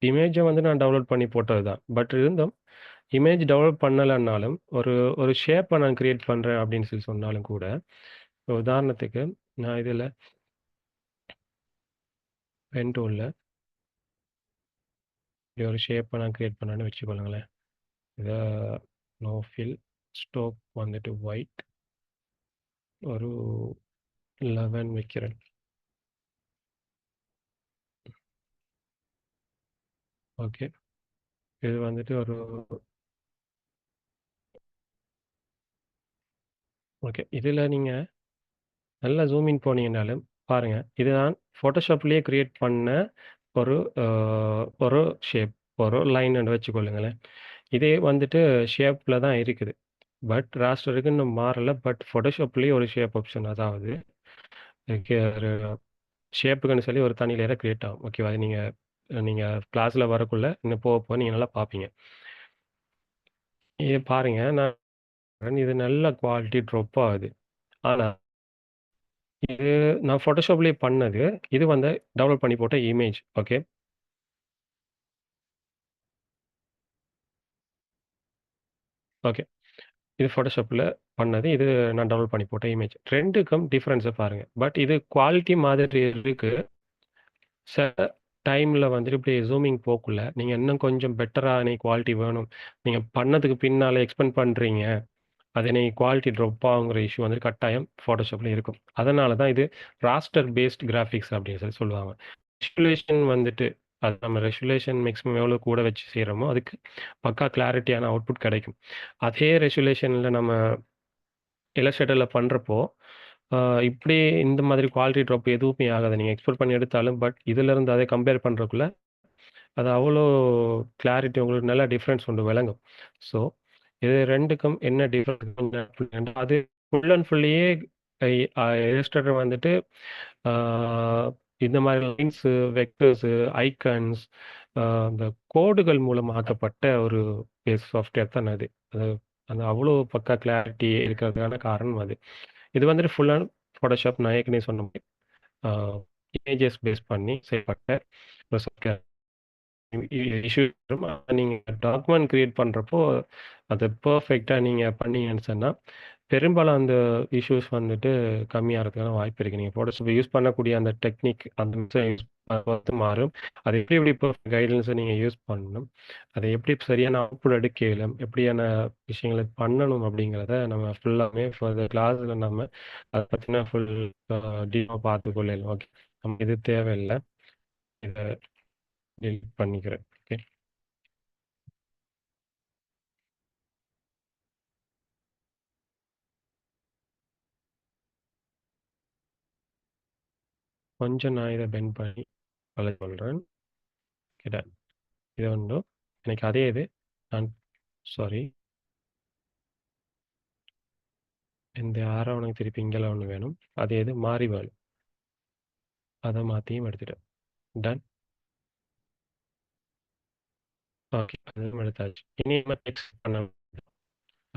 இமேஜை வந்து நான் டவுன்லோட் பண்ணி போட்டது தான். பட் இருந்தும் இமேஜ் டெவலப் பண்ணலைன்னாலும் ஒரு ஒரு ஷேப்பை நான் கிரியேட் பண்ணுறேன் அப்படின்னு சொல்லி சொன்னாலும் கூட, உதாரணத்துக்கு நான் இதில் பென் டூலில் இப்படி ஒரு ஷேப்பை நான் கிரியேட் பண்ணேன்னு வச்சுக்கொள்ளுங்களேன். இதை நோ ஃபில் ஸ்டோக் வந்துட்டு ஒயிட் ஒரு 11 வைக்கிறேன். ஓகே, இது வந்துட்டு ஒரு ஓகே. இதில் நீங்கள் நல்லா ஜூம் இன் போனீங்கன்னாலும் பாருங்கள், இது நான் ஃபோட்டோஷாப்லேயே கிரியேட் பண்ண ஒரு ஒரு ஷேப், ஒரு லைன் வச்சுக்கொள்ளுங்களேன். இதே வந்துட்டு ஷேப்பில் தான் இருக்குது. பட் ராஸ்டருக்கு இன்னும் மாறலை. பட் ஃபோட்டோஷாப்லேயே ஒரு ஷேப் ஆப்ஷன், அதாவது ஒரு ஷேப்புக்குன்னு சொல்லி ஒரு தனி லேயரை கிரியேட் ஆகும். ஓகேவா? அது நீங்கள் கிளாஸில் வரக்குள்ள இன்னும் போக போக நீங்கள் நல்லா பார்ப்பீங்க. இது பாருங்க, இது நல்ல குவாலிட்டி ட்ராப் ஆகுது. ஆனால் இது நான் ஃபோட்டோஷாப்லேயே பண்ணது. இது வந்து டவுன்லோட் பண்ணி போட்ட இமேஜ். ஓகே. ஓகே. இது ஃபோட்டோஷாப்பில் பண்ணது. இது நான் டவுன்லோட் பண்ணி போட்ட இமேஜ். 2க்கும் டிஃப்ரென்ஸை பாருங்க. பட் இது குவாலிட்டி மாதிரி இருக்கு. சில டைமில் வந்துட்டு இப்படி ஜூமிங் போக்குள்ள, நீங்கள் இன்னும் கொஞ்சம் பெட்டரான குவாலிட்டி வேணும். நீங்கள் பண்ணதுக்கு பின்னால எக்ஸ்பெண்ட் பண்ணுறீங்க. அது குவாலிட்டி ட்ராப் ஆகுங்கிற இஷ்யூ வந்து கட்டாயம் ஃபோட்டோஷாப்பில் இருக்கும். அதனால தான் இது ராஸ்டர் பேஸ்ட் கிராஃபிக்ஸ் அப்படின்னு சொல்லி சொல்லுவாங்க. ரெசல்யூஷன் வந்துட்டு அது நம்ம ரெசல்யூஷன் மேக்ஸிமம் எவ்வளோ கூட வச்சு செய்கிறோமோ அதுக்கு பக்கா கிளாரிட்டியான அவுட்புட் கிடைக்கும். அதே ரெசல்யூஷனில் நம்ம இல்லஸ்ட்ரேட்டரில் பண்ணுறப்போ இப்படி இந்த மாதிரி குவாலிட்டி ட்ராப் எதுவுமே ஆகாது. நீங்கள் எக்ஸ்போர்ட் பண்ணி எடுத்தாலும் பட் இதிலேருந்து அதை கம்பேர் பண்ணுறக்குள்ள அது அவ்வளோ கிளாரிட்டி உங்களுக்கு நல்லா டிஃப்ரென்ஸ் ஒன்று விளங்கும். ஸோ இது 2க்கும் என்ன டிஃப்ரென்ஸ் அது ஃபுல் அண்ட் ஃபுல்லியே இல்லஸ்ட்ரேட்டர் வந்துட்டு இந்த மாதிரி லைன்ஸு, வெக்டர்ஸு, ஐக்கன்ஸ், இந்த கோடுகள் மூலம் ஆக்கப்பட்ட ஒரு பேஸ் சாஃப்ட்வேர் தான் அது. அது அந்த அவ்வளோ பக்கா கிளாரிட்டி இருக்கிறதுக்கான காரணம் அது. இது வந்துட்டு ஃபுல் அண்ட் ஃபோட்டோஷாப் நான் ஏற்கனவே சொன்ன மாதிரி இமேஜஸ் பேஸ் பண்ணி செய்யப்பட்ட ஒரு சாஃப்ட்வேர். இஷ்யூ வரும். நீங்கள் டாக்குமெண்ட் கிரியேட் பண்ணுறப்போ அதை பர்ஃபெக்டாக நீங்கள் பண்ணீங்கன்னு சொன்னால் பெரும்பாலும் அந்த இஷ்யூஸ் வந்துட்டு கம்மியாகிறதுக்கான வாய்ப்பு இருக்குது. நீங்கள் ஃபோட்டோஷாப் யூஸ் பண்ணக்கூடிய அந்த டெக்னிக் அந்த பொறுத்து மாறும். அது எப்படி எப்படி பர்ஃபெக்ட் கைடன்ஸை நீங்கள் யூஸ் பண்ணணும், அதை எப்படி சரியான அவுட்புட் எடுக்க இயலும், எப்படியான விஷயங்களை பண்ணணும் அப்படிங்கிறத நம்ம ஃபுல்லாமே ஃபர்தர் கிளாஸில் நம்ம அதை பற்றின ஃபுல் டீப்பாக பார்த்துக்கொள்ளலாம். ஓகே, நம்ம இது தேவையில்லை. இதை டெலிட் பண்ணிக்கிறேன். ஓகே, கொஞ்சம் நான் இதை பெண்ட் பண்ணி கலர் பண்ணுறேன். கிட்ட இது உண்டு. எனக்கு அதே இது நான் சாரி, இந்த ஆரவணைக்கு திருப்பி இங்கெல்லாம் ஒன்று வேணும். அதே இது மாறி வேணும். அதை மாற்றியும் எடுத்துட்டேன். டன். ஓகே, அதுவும் எடுத்தாச்சு. இனி நம்ம டெக்ஸ்ட் பண்ண.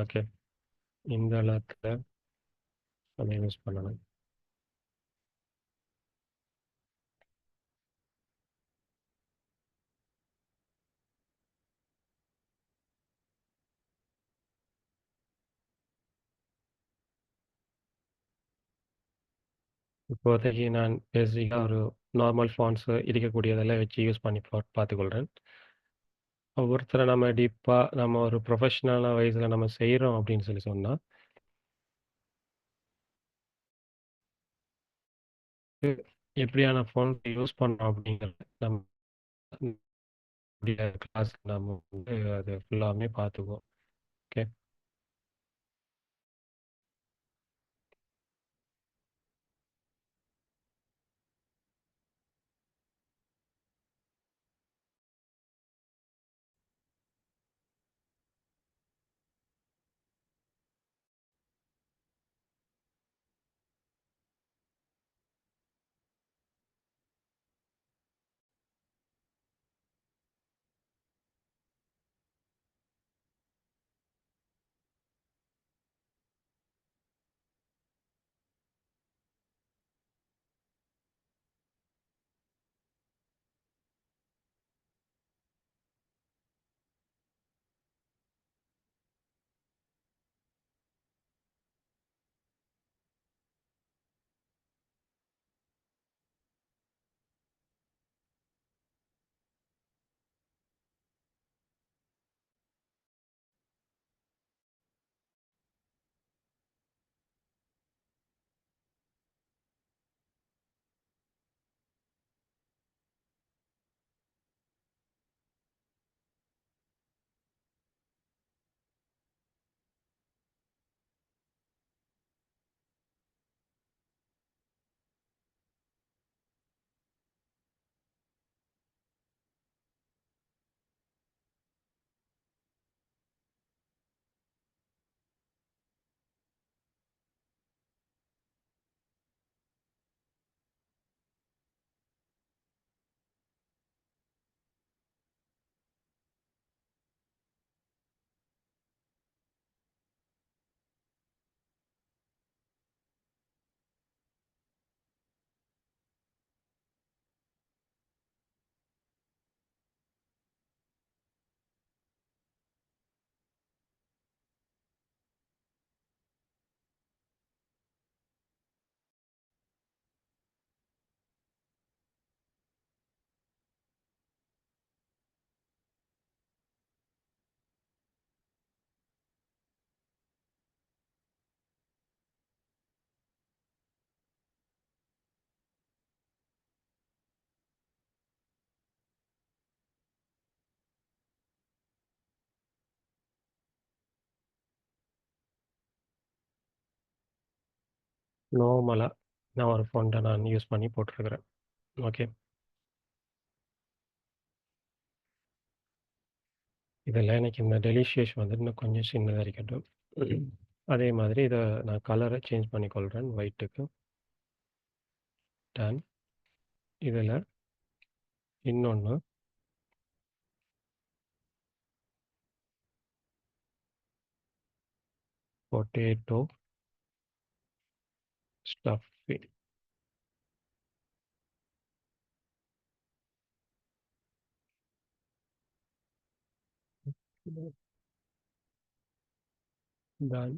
ஓகே, இந்த அளவுக்கு அதை யூஸ் பண்ணணும். இப்போதைக்கு நான் பேசிக்கா ஒரு நார்மல் ஃபாண்ட்ஸ் இருக்கக்கூடியதெல்லாம் வச்சு யூஸ் பண்ணி பார்த்துக்கொள்றேன். ஒருத்தர நம்ம டீப்பா நம்ம ஒரு ப்ரொஃபஷனலா வைஸ்ல நம்ம செய்றோம் அப்படின்னு சொல்லி சொன்னா, எப்படியான ஃபாண்ட் யூஸ் பண்றோம் அப்படிங்கிறத நம்ம கிளாஸ் நம்ம வந்து அது ஃபுல்லாமே பார்த்துக்குவோம். ஓகே. நார்மலா நான் ஒரு ஃபாண்ட்ட நான் யூஸ் பண்ணி போட்டுருக்கிறேன். ஓகே. இதில எனக்கு இந்த டெலிஷியஸ் வந்து இன்னும் கொஞ்சம் சின்னதா இருக்கட்டும். அதே மாதிரி இத நான் கலர சேஞ்ச் பண்ணிக்கொள்றேன் ஒயிட்டுக்கு. டன். இதில இன்னொன்னு பொட்டேட்டோ ஸ்டஃப்பி. டன்.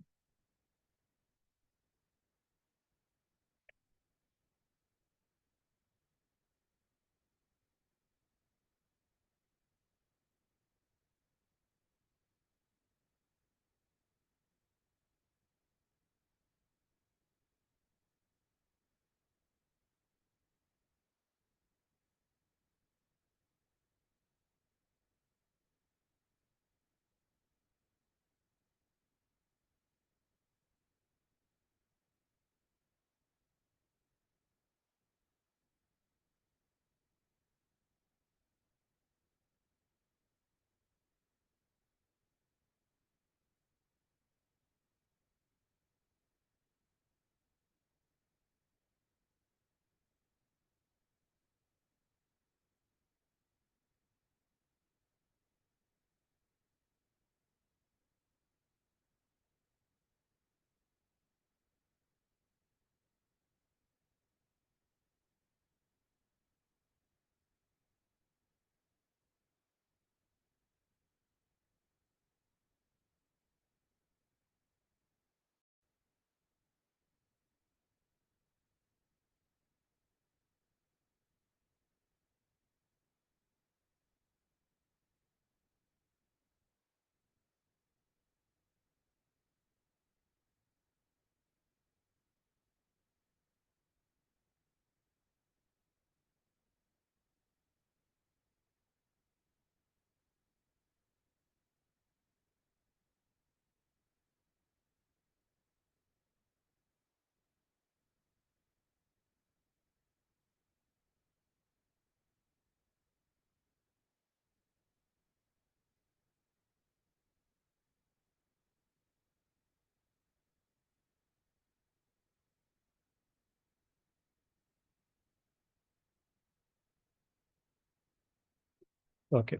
ஓகே.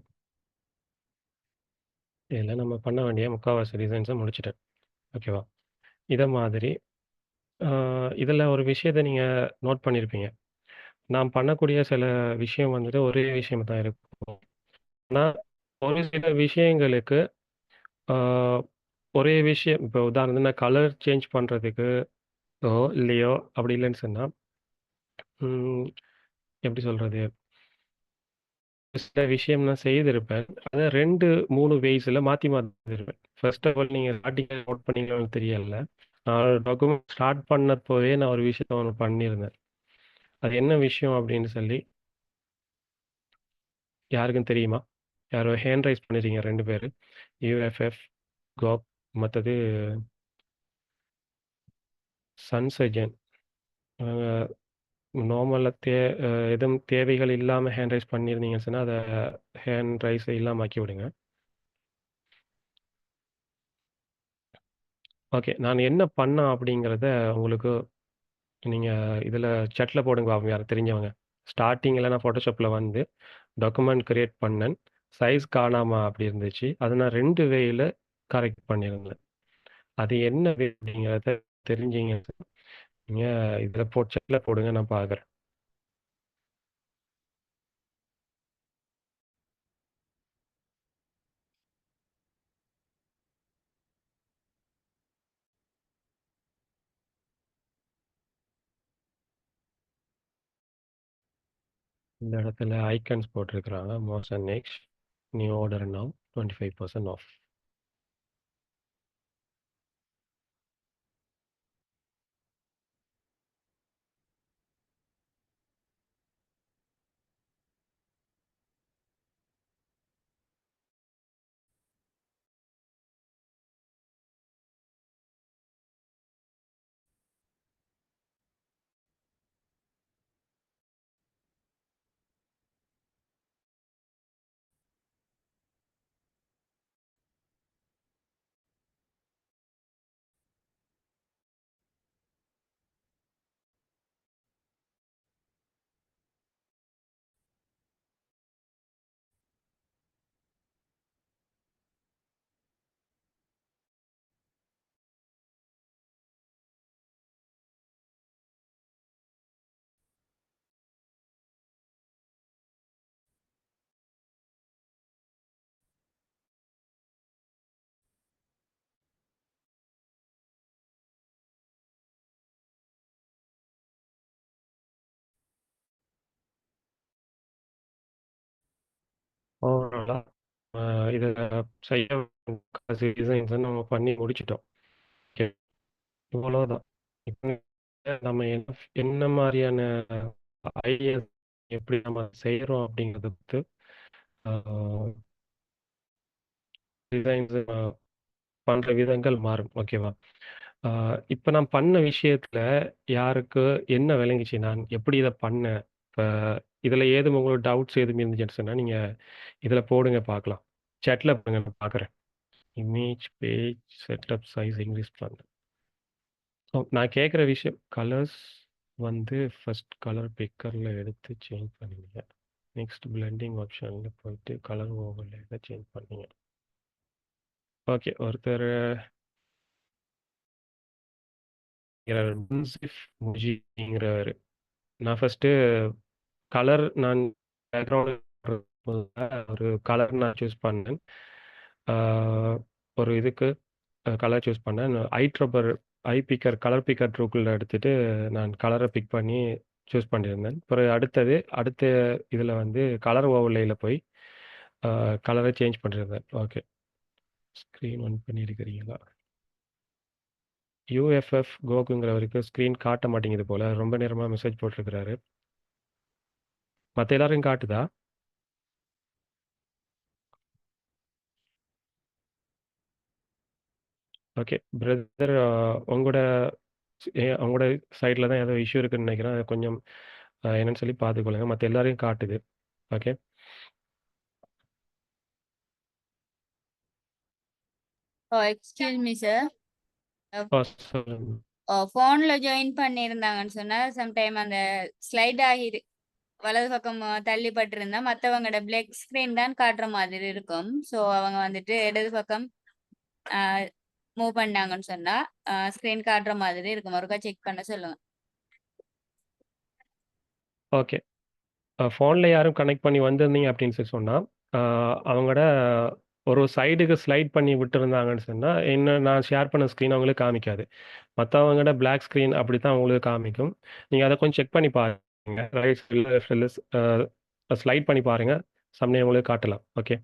இதில நம்ம பண்ண வேண்டிய முக்காவாசி டிசைன்ஸ முடிச்சுட்டேன். ஓகேவா? இத மாதிரி அ இதில ஒரு விஷயத்த நீங்க நோட் பண்ணியிருப்பீங்க. நான் பண்ணக்கூடிய சில விஷயம் வந்துட்டு ஒரே விஷயம் தான் இருக்கும். ஆனா, ஒரு சில விஷயங்களுக்கு ஆ ஒரே விஷயம் இப்போ உதாரணத்துக்கு நான் கலர் சேஞ்ச் பண்றதுக்கு இல்லையோ அப்படி இல்லன்னு சொன்னா, ம் எப்படி சொல்றது? சில விஷயம் நான் செய்திருப்பேன். அத 2, 3 வேய்ஸ்ல மாத்தி மாத்தி செய்திருப்பேன். ஃபர்ஸ்ட் ஆஃப் ஆல் நீங்க ஸ்டார்ட்டிங்ல நோட் பண்ணீங்களான்னு தெரியல. நான் டாக்குமெண்ட் ஸ்டார்ட் பண்ணப்பவே நான் ஒரு விஷயத்த ஒண்ணு பண்ணியிருந்தேன். அது என்ன விஷயம் அப்படின்னு சொல்லி யாருக்கும் தெரியுமா? யாரோ ஹேண்ட் ரைஸ் பண்ணியிருக்கீங்க 2 பேரு. யுஎஃப்எஃப், காக் மத்தது சன்செஜன். அ நார்மலா எதுவும் தேவைகள் இல்லாம ஹேண்ட் ரைஸ் பண்ணியிருந்தீங்கன்னு சொன்னா, அத ஹேண்ட் ரைஸ இல்லாம ஆக்கி விடுங்க. ஓகே. நான் என்ன பண்ணேன் அப்படிங்கிறத உங்களுக்கு நீங்க இதில சாட்ல போடுங்க பாப்போம் யாரும் தெரிஞ்சவங்க. ஸ்டார்ட்டிங்ல நான் Photoshopல வந்து டாக்குமெண்ட் கிரியேட் பண்ணேன். சைஸ் காணாம அப்படி இருந்துச்சு. அத நான் 2 வேயில கரெக்ட் பண்ணியிருந்தேன். அது என்ன வே அப்படிங்கிறத தெரிஞ்சீங்க நீங்க இதில சாட்ல போடுங்க நான் பார்க்குறேன். இந்த இடத்துல ஐகான்ஸ் போட்டிருக்கிறாங்க. Motion next new order now 25% off. ஓவராலா இத செய்ய முக்காவாசி டிசைன்ஸ நம்ம பண்ணி முடிச்சுட்டோம். ஓகே. இவ்வளவுதான். இப்ப நம்ம என்ன என்ன மாரியான ஐடியாஸ் எப்படி நம்ம செய்றோம் அப்படிங்கிறத பொறுத்து, ஆ டிசைன்ஸ் பண்ற விதங்கள் மாறும். ஓகேவா? ஆ இப்ப நான் பண்ண விஷயத்துல யாருக்கு என்ன விளங்குச்சு? நான் எப்படி இத பண்ணேன்? இப்ப இதுல ஏதும் உங்களுக்கு டவுட்ஸ் எதுவும் இருந்துச்சுன்னு சொன்னா, நீங்க இதுல போடுங்க பார்க்கலாம். சாட்ல போடுங்க நான் பார்க்குறேன். Image, page, setup, size increase பண்ணு. நான் கேட்குற விஷயம் கலர்ஸ் வந்து ஃபர்ஸ்ட் கலர் பிக்கர்ல எடுத்து சேஞ்ச் பண்ணுவீங்க. நெக்ஸ்ட் பிளெண்டிங் ஆப்ஷன்ல போயிட்டு கலர் ஓவர்லேல சேஞ்ச் பண்ணீங்க. ஓகே. ஒருத்தர் முன்சிஃப் முஜிங்கிறவரு. நான் ஃபர்ஸ்ட்டு நான் பேக்ரவுண்ட் ஒரு கலர் நான் சூஸ் பண்ணேன். ஆ ஒரு இதுக்கு கலர் சூஸ் பண்ணேன். ஐ பிக்கர் கலர் பிக்கர் டூல்ல எடுத்துட்டு நான் கலர பிக் பண்ணி சூஸ் பண்ணியிருந்தேன். பிறகு அடுத்த இதில வந்து கலர் ஓவர்லேல போய் அ கலர சேஞ்ச் பண்ணியிருந்தேன். ஓகே. ஸ்க்ரீன் ஆன் பண்ணியிருக்கிறீங்களா? யுஎஃப்எஃப் கோகுங்கிறவருக்கு ஸ்க்ரீன் காட்ட மாட்டேங்குது போல. ரொம்ப நேரமா மெசேஜ் போட்டிருக்கிறாரு. மத்த எல்லாருக்கும் காட்டுதா? ஓகே. பிரதர் உங்களோட சைட்ல தான் ஏதோ இஷ்யூ இருக்குன்னு நெனைக்கிறேன். அத கொஞ்சம் என்னன்னு சொல்லி பார்த்துக்கொள்ளுங்க. மத்த எல்லாரையும் காட்டுது. ஓகே. Excuse me sir. சொல்லுங்க. ஃபோன்ல ஜாயின் பண்ணியிருந்தாங்கன்னு சொன்னா சம்டைம் அந்த ஸ்லைட் ஆகிரு வலது பக்கம் தள்ளிப்பட்டிருந்தா மற்றவங்களோட பிளாக் ஸ்கிரீன் தான் காட்டுற மாதிரி இருக்கும். ஸோ அவங்க வந்துட்டு இடது பக்கம் மூவ் பண்ணாங்கன்னு சொன்னா ஸ்கிரீன் காட்டுற மாதிரி இருக்கும். ஒருக்கா செக் பண்ண சொல்லுங்க. ஓகே. ஃபோன்ல யாரும் கனெக்ட் பண்ணி வந்திருந்தீங்க அப்படின்னு சொன்னா, அவங்களோட ஒரு சைடுக்கு ஸ்லைட் பண்ணி விட்டுருந்தாங்கன்னு சொன்னா, நான் ஷேர் பண்ண ஸ்க்ரீன் அவங்களுக்கு காமிக்காது. மத்தவங்களோட பிளாக் ஸ்க்ரீன் அப்படித்தான் உங்களுக்கு காமிக்கும். நீங்க அத கொஞ்சம் செக் பண்ணி பாருங்க. ரைட் சைடுல, லெஃப்ட் சைடுல ஸ்லைட் பண்ணி பாருங்க. சம்டைம் உங்களுக்கு காட்டலாம். ஓகே.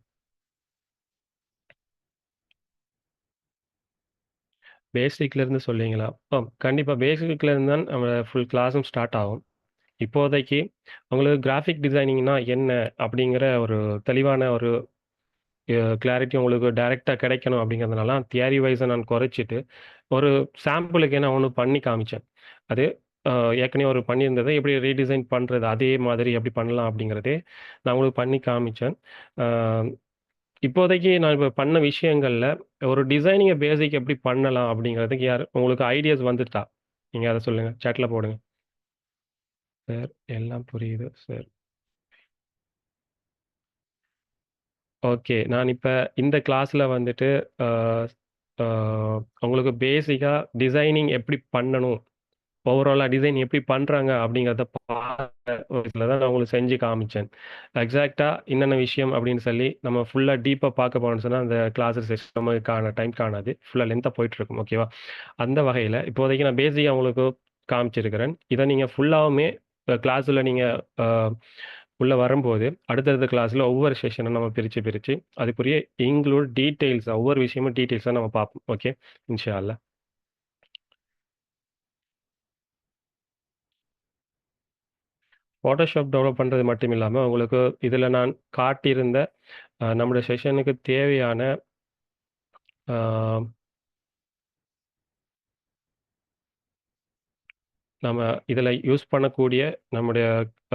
பேசிக்ல இருந்து சொல்லுவீங்களா? கண்டிப்பா பேசிக்ல இருந்து தான் நம்ம ஃபுல் கிளாஸும் ஸ்டார்ட் ஆகும். இப்போதைக்கு உங்களுக்கு கிராஃபிக் டிசைனிங்னா என்ன? அப்படிங்கிற ஒரு தெளிவான ஒரு கிளாரிட்டி உங்களுக்கு டைரக்ட்டா கிடைக்கணும் அப்படிங்கிறதுனால, தியரி வைஸா நான் குறைச்சிட்டு, ஒரு சாம்பிளுக்கு நான் ஒண்ணு பண்ணி காமிச்சேன். அது அ ஏற்கனவே ஒரு பண்ணியிருந்தத எப்படி ரீடிசைன் பண்றது? அதே மாதிரி எப்படி பண்ணலாம் அப்படிங்கிறதே நான் உங்களுக்கு பண்ணி காமிச்சேன். அ இப்போதைக்கு நான் இப்ப பண்ண விஷயங்கள்ல, ஒரு டிசைனிங்க பேசிக் எப்படி பண்ணலாம் அப்படிங்கிறதுக்கு உங்களுக்கு ஐடியாஸ் வந்துட்டா? நீங்க அத சொல்லுங்க. சாட்ல போடுங்க. சார் எல்லாம் புரியுது சார். ஓகே. நான் இப்ப இந்த கிளாஸ்ல வந்துட்டு, அ அ உங்களுக்கு பேசிக்கா டிசைனிங் எப்படி பண்ணணும்? ஓவராலா டிசைன் எப்படி பண்றாங்க? அப்படிங்கிறத விதத்துல தான் நான் உங்களுக்கு செஞ்சு காமிச்சேன். எக்ஸாக்ட்டா என்னென்ன விஷயம் அப்படின்னு சொல்லி, நம்ம ஃபுல்லா டீப்பா பார்க்க போனோம்னு சொன்னா, அந்த கிளாஸஸ் நமக்கான டைம் காணாது. ஃபுல்லா லென்த்தா போயிட்டுருக்கும். ஓகேவா? அந்த வகையில இப்போதைக்கு நான் பேசிக்கா உங்களுக்கு காமிச்சிருக்கிறேன். இத நீங்க ஃபுல்லாவுமே கிளாஸ்ல நீங்க அ உள்ள வரும்போது, அடுத்தடுத்த கிளாஸ்ல ஒவ்வொரு செஷனா நம்ம பிரிச்சு, பிரிச்சு அதுக்குரிய டீட்டெயில்ஸா ஒவ்வொரு விஷயமும் டீட்டெயில்ஸா நம்ம பார்ப்போம். ஓகே. இன்ஷா அல்லாஹ். Photoshop டெவலப் பண்றது மட்டும் இல்லாம, உங்களுக்கு இதுல நான் காட்டியிருந்த நம்முடைய செஷனுக்கு தேவையான அ நம்ம இதில யூஸ் பண்ணக்கூடிய நம்முடைய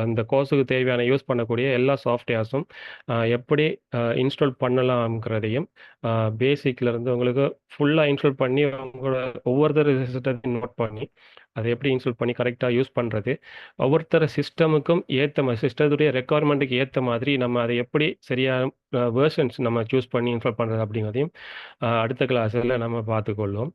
அந்த கோர்ஸுக்கு தேவையான யூஸ் பண்ணக்கூடிய எல்லா சாஃப்ட்வேர்ஸும் எப்படி இன்ஸ்டால் பண்ணலாம்ங்கிறதையும் அ பேசிக்லேருந்து உங்களுக்கு ஃபுல்லா இன்ஸ்டால் பண்ணி உங்களோட ஒவ்வொருத்தர் சிஸ்டத்தையும் நோட் பண்ணி, அதை எப்படி இன்ஸ்டால் பண்ணி கரெக்ட்டா யூஸ் பண்றது, ஒவ்வொருத்தர் சிஸ்டமுக்கும் ஏத்த மாரி சிஸ்டத்துடைய ரெக்வயர்மென்ட்க்கு ஏத்த மாதிரி நம்ம அதை எப்படி சரியான வெர்ஷன்ஸ் நம்ம சூஸ் பண்ணி இன்ஸ்டால் பண்றது அப்படிங்கிறதையும் அடுத்த கிளாஸ்ல நம்ம பார்த்துக்கொள்வோம்.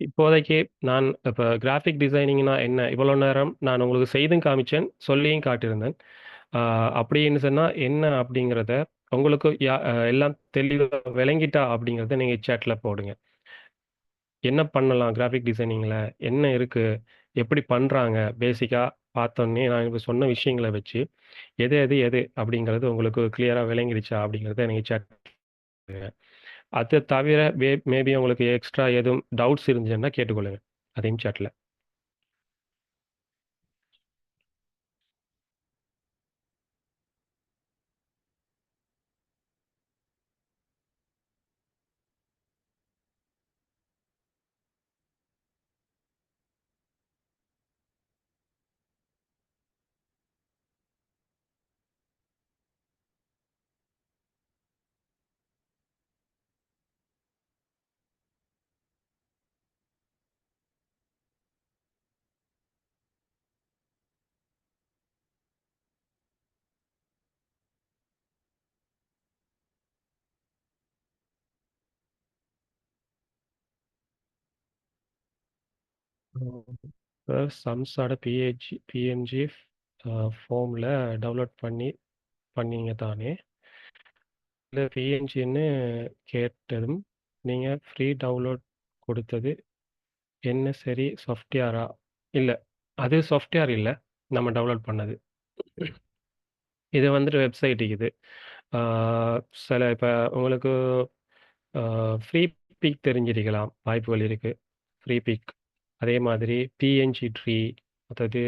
இப்போதைக்கு நான் இப்ப கிராஃபிக் டிசைனிங்னா என்ன? இவ்வளோ நேரம் நான் உங்களுக்கு செய்தும் காமிச்சேன், சொல்லியும் காட்டியிருந்தேன். ஆ அப்படின்னு சொன்னா என்ன அப்படிங்கிறத உங்களுக்கு எல்லாம் தெளிவா விளங்கிட்டா அப்படிங்கிறத நீங்க சேட்ல போடுங்க. என்ன பண்ணலாம் கிராஃபிக் டிசைனிங்ல? என்ன இருக்கு? எப்படி பண்றாங்க? பேசிக்கா பார்த்தோனே நான் இப்ப சொன்ன விஷயங்கள வச்சு, எது அப்படிங்கிறது உங்களுக்கு கிளியரா விளங்கிடுச்சா? அப்படிங்கிறத நீங்க சேட் அது தவிர மேபி உங்களுக்கு எக்ஸ்ட்ரா எதுவும் டவுட்ஸ் இருந்துச்சுன்னா கேட்டுக்கொள்ளுங்க. அதையும் சேட்ல. சம்ஸோட பிஎன்ஜி ஃபார்ம்ல டவுன்லோட் பண்ணீங்க தானே? இல்ல பிஎன்ஜின்னு கேட்டதும், நீங்க ஃப்ரீ டவுன்லோட் கொடுத்தது என்ன சரி சாஃப்ட்வேரா? இல்ல. அது சாஃப்ட்வேர் இல்ல. நம்ம டவுன்லோட் பண்ணது. இது வந்துட்டு வெப்சைட் இது. ஆ சில இப்ப உங்களுக்கு ஃப்ரீ பிக் தெரிஞ்சிருக்கலாம். வாய்ப்புகள் இருக்கு. Freepik. அதே மாதிரி பிஎன்ஜி ட்ரீ, அதாவது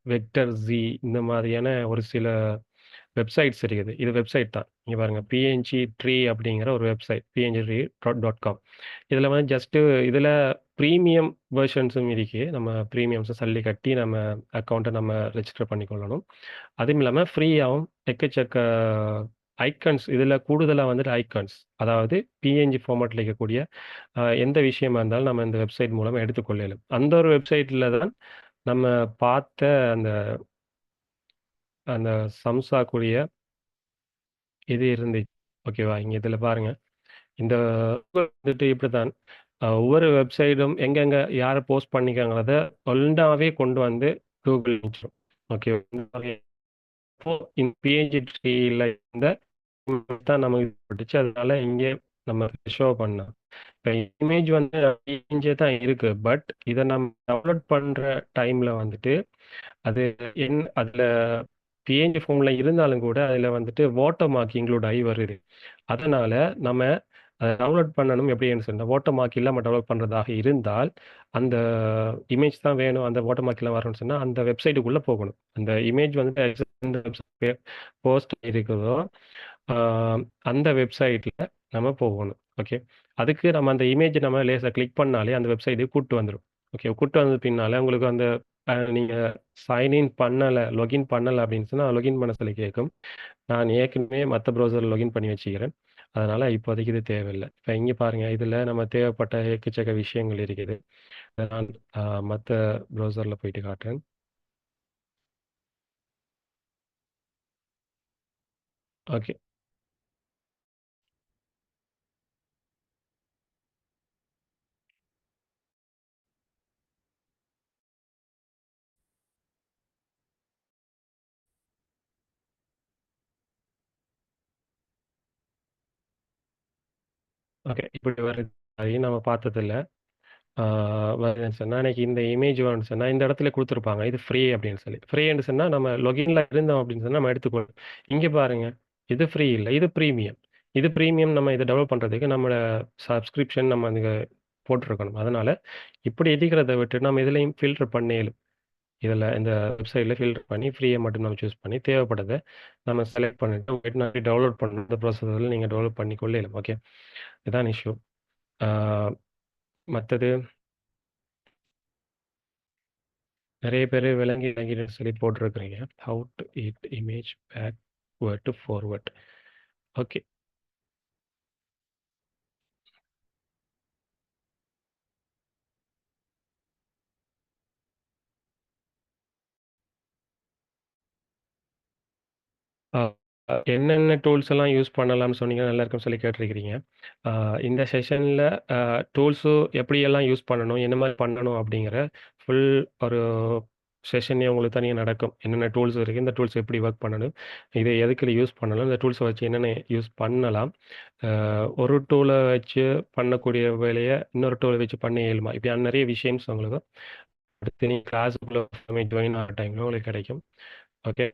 வெக்டர் ஜி இந்த மாதிரியான ஒரு சில வெப்சைட்ஸ் இருக்குது. இது வெப்சைட் தான். இங்க பாருங்க பிஎன்ஜி ட்ரீ அப்படிங்கிற ஒரு வெப்சைட். png.com. இதுல வந்து ஜஸ்ட்டு இதுல பிரீமியம் வெர்ஷன்ஸும் இருக்கு. நம்ம பிரீமியம்ஸ சல்லி கட்டி நம்ம அக்கவுண்ட்ட நம்ம ரெஜிஸ்டர் பண்ணிக்கொள்ளணும். அதுவும் இல்லாம ஃப்ரீயாவும் எக்கச்சக்க ஐகான்ஸ் இதுல கூடுதலா வந்துட்டு ஐகான்ஸ். அதாவது பிஎன்ஜி ஃபார்மேட்ல இருக்கக்கூடிய எந்த விஷயமா இருந்தாலும் நம்ம இந்த வெப்சைட் மூலமா எடுத்துக்கொள்ளலாம். அந்த ஒரு வெப்சைட்ல தான் நம்ம பார்த்த அந்த அந்த சம்சாக்குரிய இது இருந்துச்சு. ஓகேவா? இங்க இதுல பாருங்க. இந்த வந்துட்டு இப்படித்தான். ஒவ்வொரு வெப்சைடும் எங்கெங்க யார போஸ்ட் பண்ணிருக்காங்கிறத ஒண்ணாவே கொண்டு வந்து கூகுள் அனுப்பிச்சிரும். ஓகே. இப்போ இந்த பிஎன்ஜி ட்ரீல இருந்த தான் நமக்கு பட்டுச்சு. அதனால இங்கே நம்ம ஷோ பண்ணலாம். இப்ப இமேஜ் வந்து பிஎன்ஜி தான் இருக்கு. பட் இத நம்ம டவுன்லோட் பண்ற டைம்ல வந்துட்டு அது அதுல பிஎன்ஜி ஃபார்ம்ல இருந்தாலும் கூட அதுல வந்துட்டு வாட்டர் மார்க் இன்க்ளூட் ஆகி வருது. அதனால நம்ம டவுன்லோட் பண்ணணும் எப்படின்னு சொன்னா வாட்டர் மார்க் இல்லாம டவுன்லோட் பண்றதாக இருந்தால் அந்த இமேஜ் தான் வேணும் அந்த வாட்டர் மார்க் எல்லாம் வரணும்னு சொன்னா அந்த வெப்சைட்டுக்குள்ள போகணும். அந்த இமேஜ் வந்துட்டு போஸ்ட் இருக்குதோ அந்த வெப்சைட்ல நம்ம போகணும். ஓகே. அதுக்கு நம்ம அந்த இமேஜ் நம்ம லேசா கிளிக் பண்ணாலே அந்த வெப்சைட்டுக்கு கூட்டு வந்துடும். ஓகே. கூட்டு வந்த பின்னால உங்களுக்கு அந்த நீங்க சைன்இன் பண்ணல, லொகின் பண்ணல அப்படின்னு சொன்னா லொகின் பண்ண சொல்லி கேட்கும். நான் ஏற்கனவே மத்த ப்ரௌசர்ல லொகின் பண்ணி வச்சுக்கிறேன். அதனால இப்போதைக்கு இது தேவையில்ல. இப்ப இங்க பாருங்க, இதுல நம்ம தேவைப்பட்ட எக்கச்சக்க விஷயங்கள் இருக்குது. நான் மத்த ப்ரௌசர்ல போயிட்டு காட்டுறேன். ஓகே. ஓகே. இப்படி வருது. அதையும் நம்ம பார்த்ததில்ல. வருதுன்னு சொன்னா, எனக்கு இந்த இமேஜ் வேணும்னு சொன்னா, இந்த இடத்துல குடுத்துருப்பாங்க. இது ஃப்ரீ அப்படின்னு சொல்லி. ஃப்ரீன்னு சொன்னா, நம்ம லொகின்ல இருந்தோம் அப்படின்னு சொன்னா, நம்ம எடுத்துக்கணும். இங்க பாருங்க. இது ஃப்ரீ இல்ல. இது பிரீமியம். இது பிரீமியம் நம்ம இத டெவலப் பண்றதுக்கு நம்மளோட சப்ஸ்கிரிப்ஷன் நம்ம அதுக்கு போட்டுருக்கணும். அதனால இப்படி இருக்கிறத விட்டு நம்ம இதுலயும் ஃபில்டர் பண்ணியலும். இதுல இந்த வெப்சைட்ல ஃபில்டர் பண்ணி ஃப்ரீய மட்டும் நம்ம சூஸ் பண்ணி தேவைப்பட்டத நம்ம செலக்ட் பண்ணிட்டு உங்ககிட்ட டவுன்லோட் பண்ண இந்த ப்ராசஸர்ல நீங்க டெவலப் பண்ணி கொள்ளலாம். ஓகே. இதான் இஷ்யூ. ஆ மத்தது நெறைய பேரு விளங்கி விளங்கின்னு சொல்லி போட்டிருக்கிறீங்க. How to edit image backward to forward. Okay. ஆ என்னென்ன டூல்ஸ் எல்லாம் யூஸ் பண்ணலாம்னு சொன்னீங்க, நல்லா இருக்குன்னு சொல்லி கேட்டிருக்கிறீங்க. ஆ இந்த செஷன்ல டூல்ஸு எப்படியெல்லாம் யூஸ் பண்ணணும், என்ன மாரி பண்ணணும் அப்படிங்கிற ஃபுல் ஒரு செஷனே உங்களுக்கு தனியா நடக்கும். என்னென்ன டூல்ஸ் இருக்கு, இந்த டூல்ஸ் எப்படி ஒர்க் பண்ணணும், இத எதுக்கு யூஸ் பண்ணணும், இந்த டூல்ஸ வச்சு என்னென்ன யூஸ் பண்ணலாம். ஒரு டூல வச்சு பண்ணக்கூடிய வேலைய இன்னொரு டூல வச்சு பண்ண இயலுமா? இப்படியான நெறைய விஷயம்ஸ் உங்களுக்கு அடுத்து நீங்க கிளாஸ்க்குள்ள ஜாயின் ஆகுற டைம்ல உங்களுக்கு கிடைக்கும். ஓகே.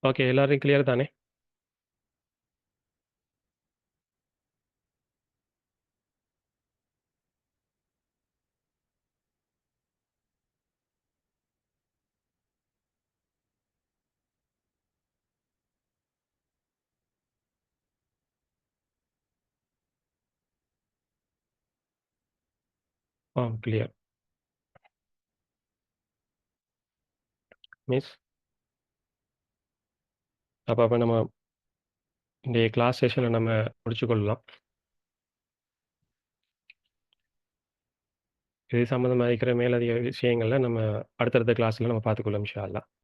ஓகே. எல்லாரும் கிளியர் தானே? கிளியர். மிஸ் அப்ப நம்ம இந்த கிளாஸ் செஷன நம்ம முடிச்சுக் கொள்ளலாம். இது சம்மந்தமா இருக்கிற மேலதிக விஷயங்கள நம்ம அடுத்தடுத்த கிளாஸ்ல நம்ம பார்த்துக்கொள்வோம் இன்ஷா அல்லாஹ்.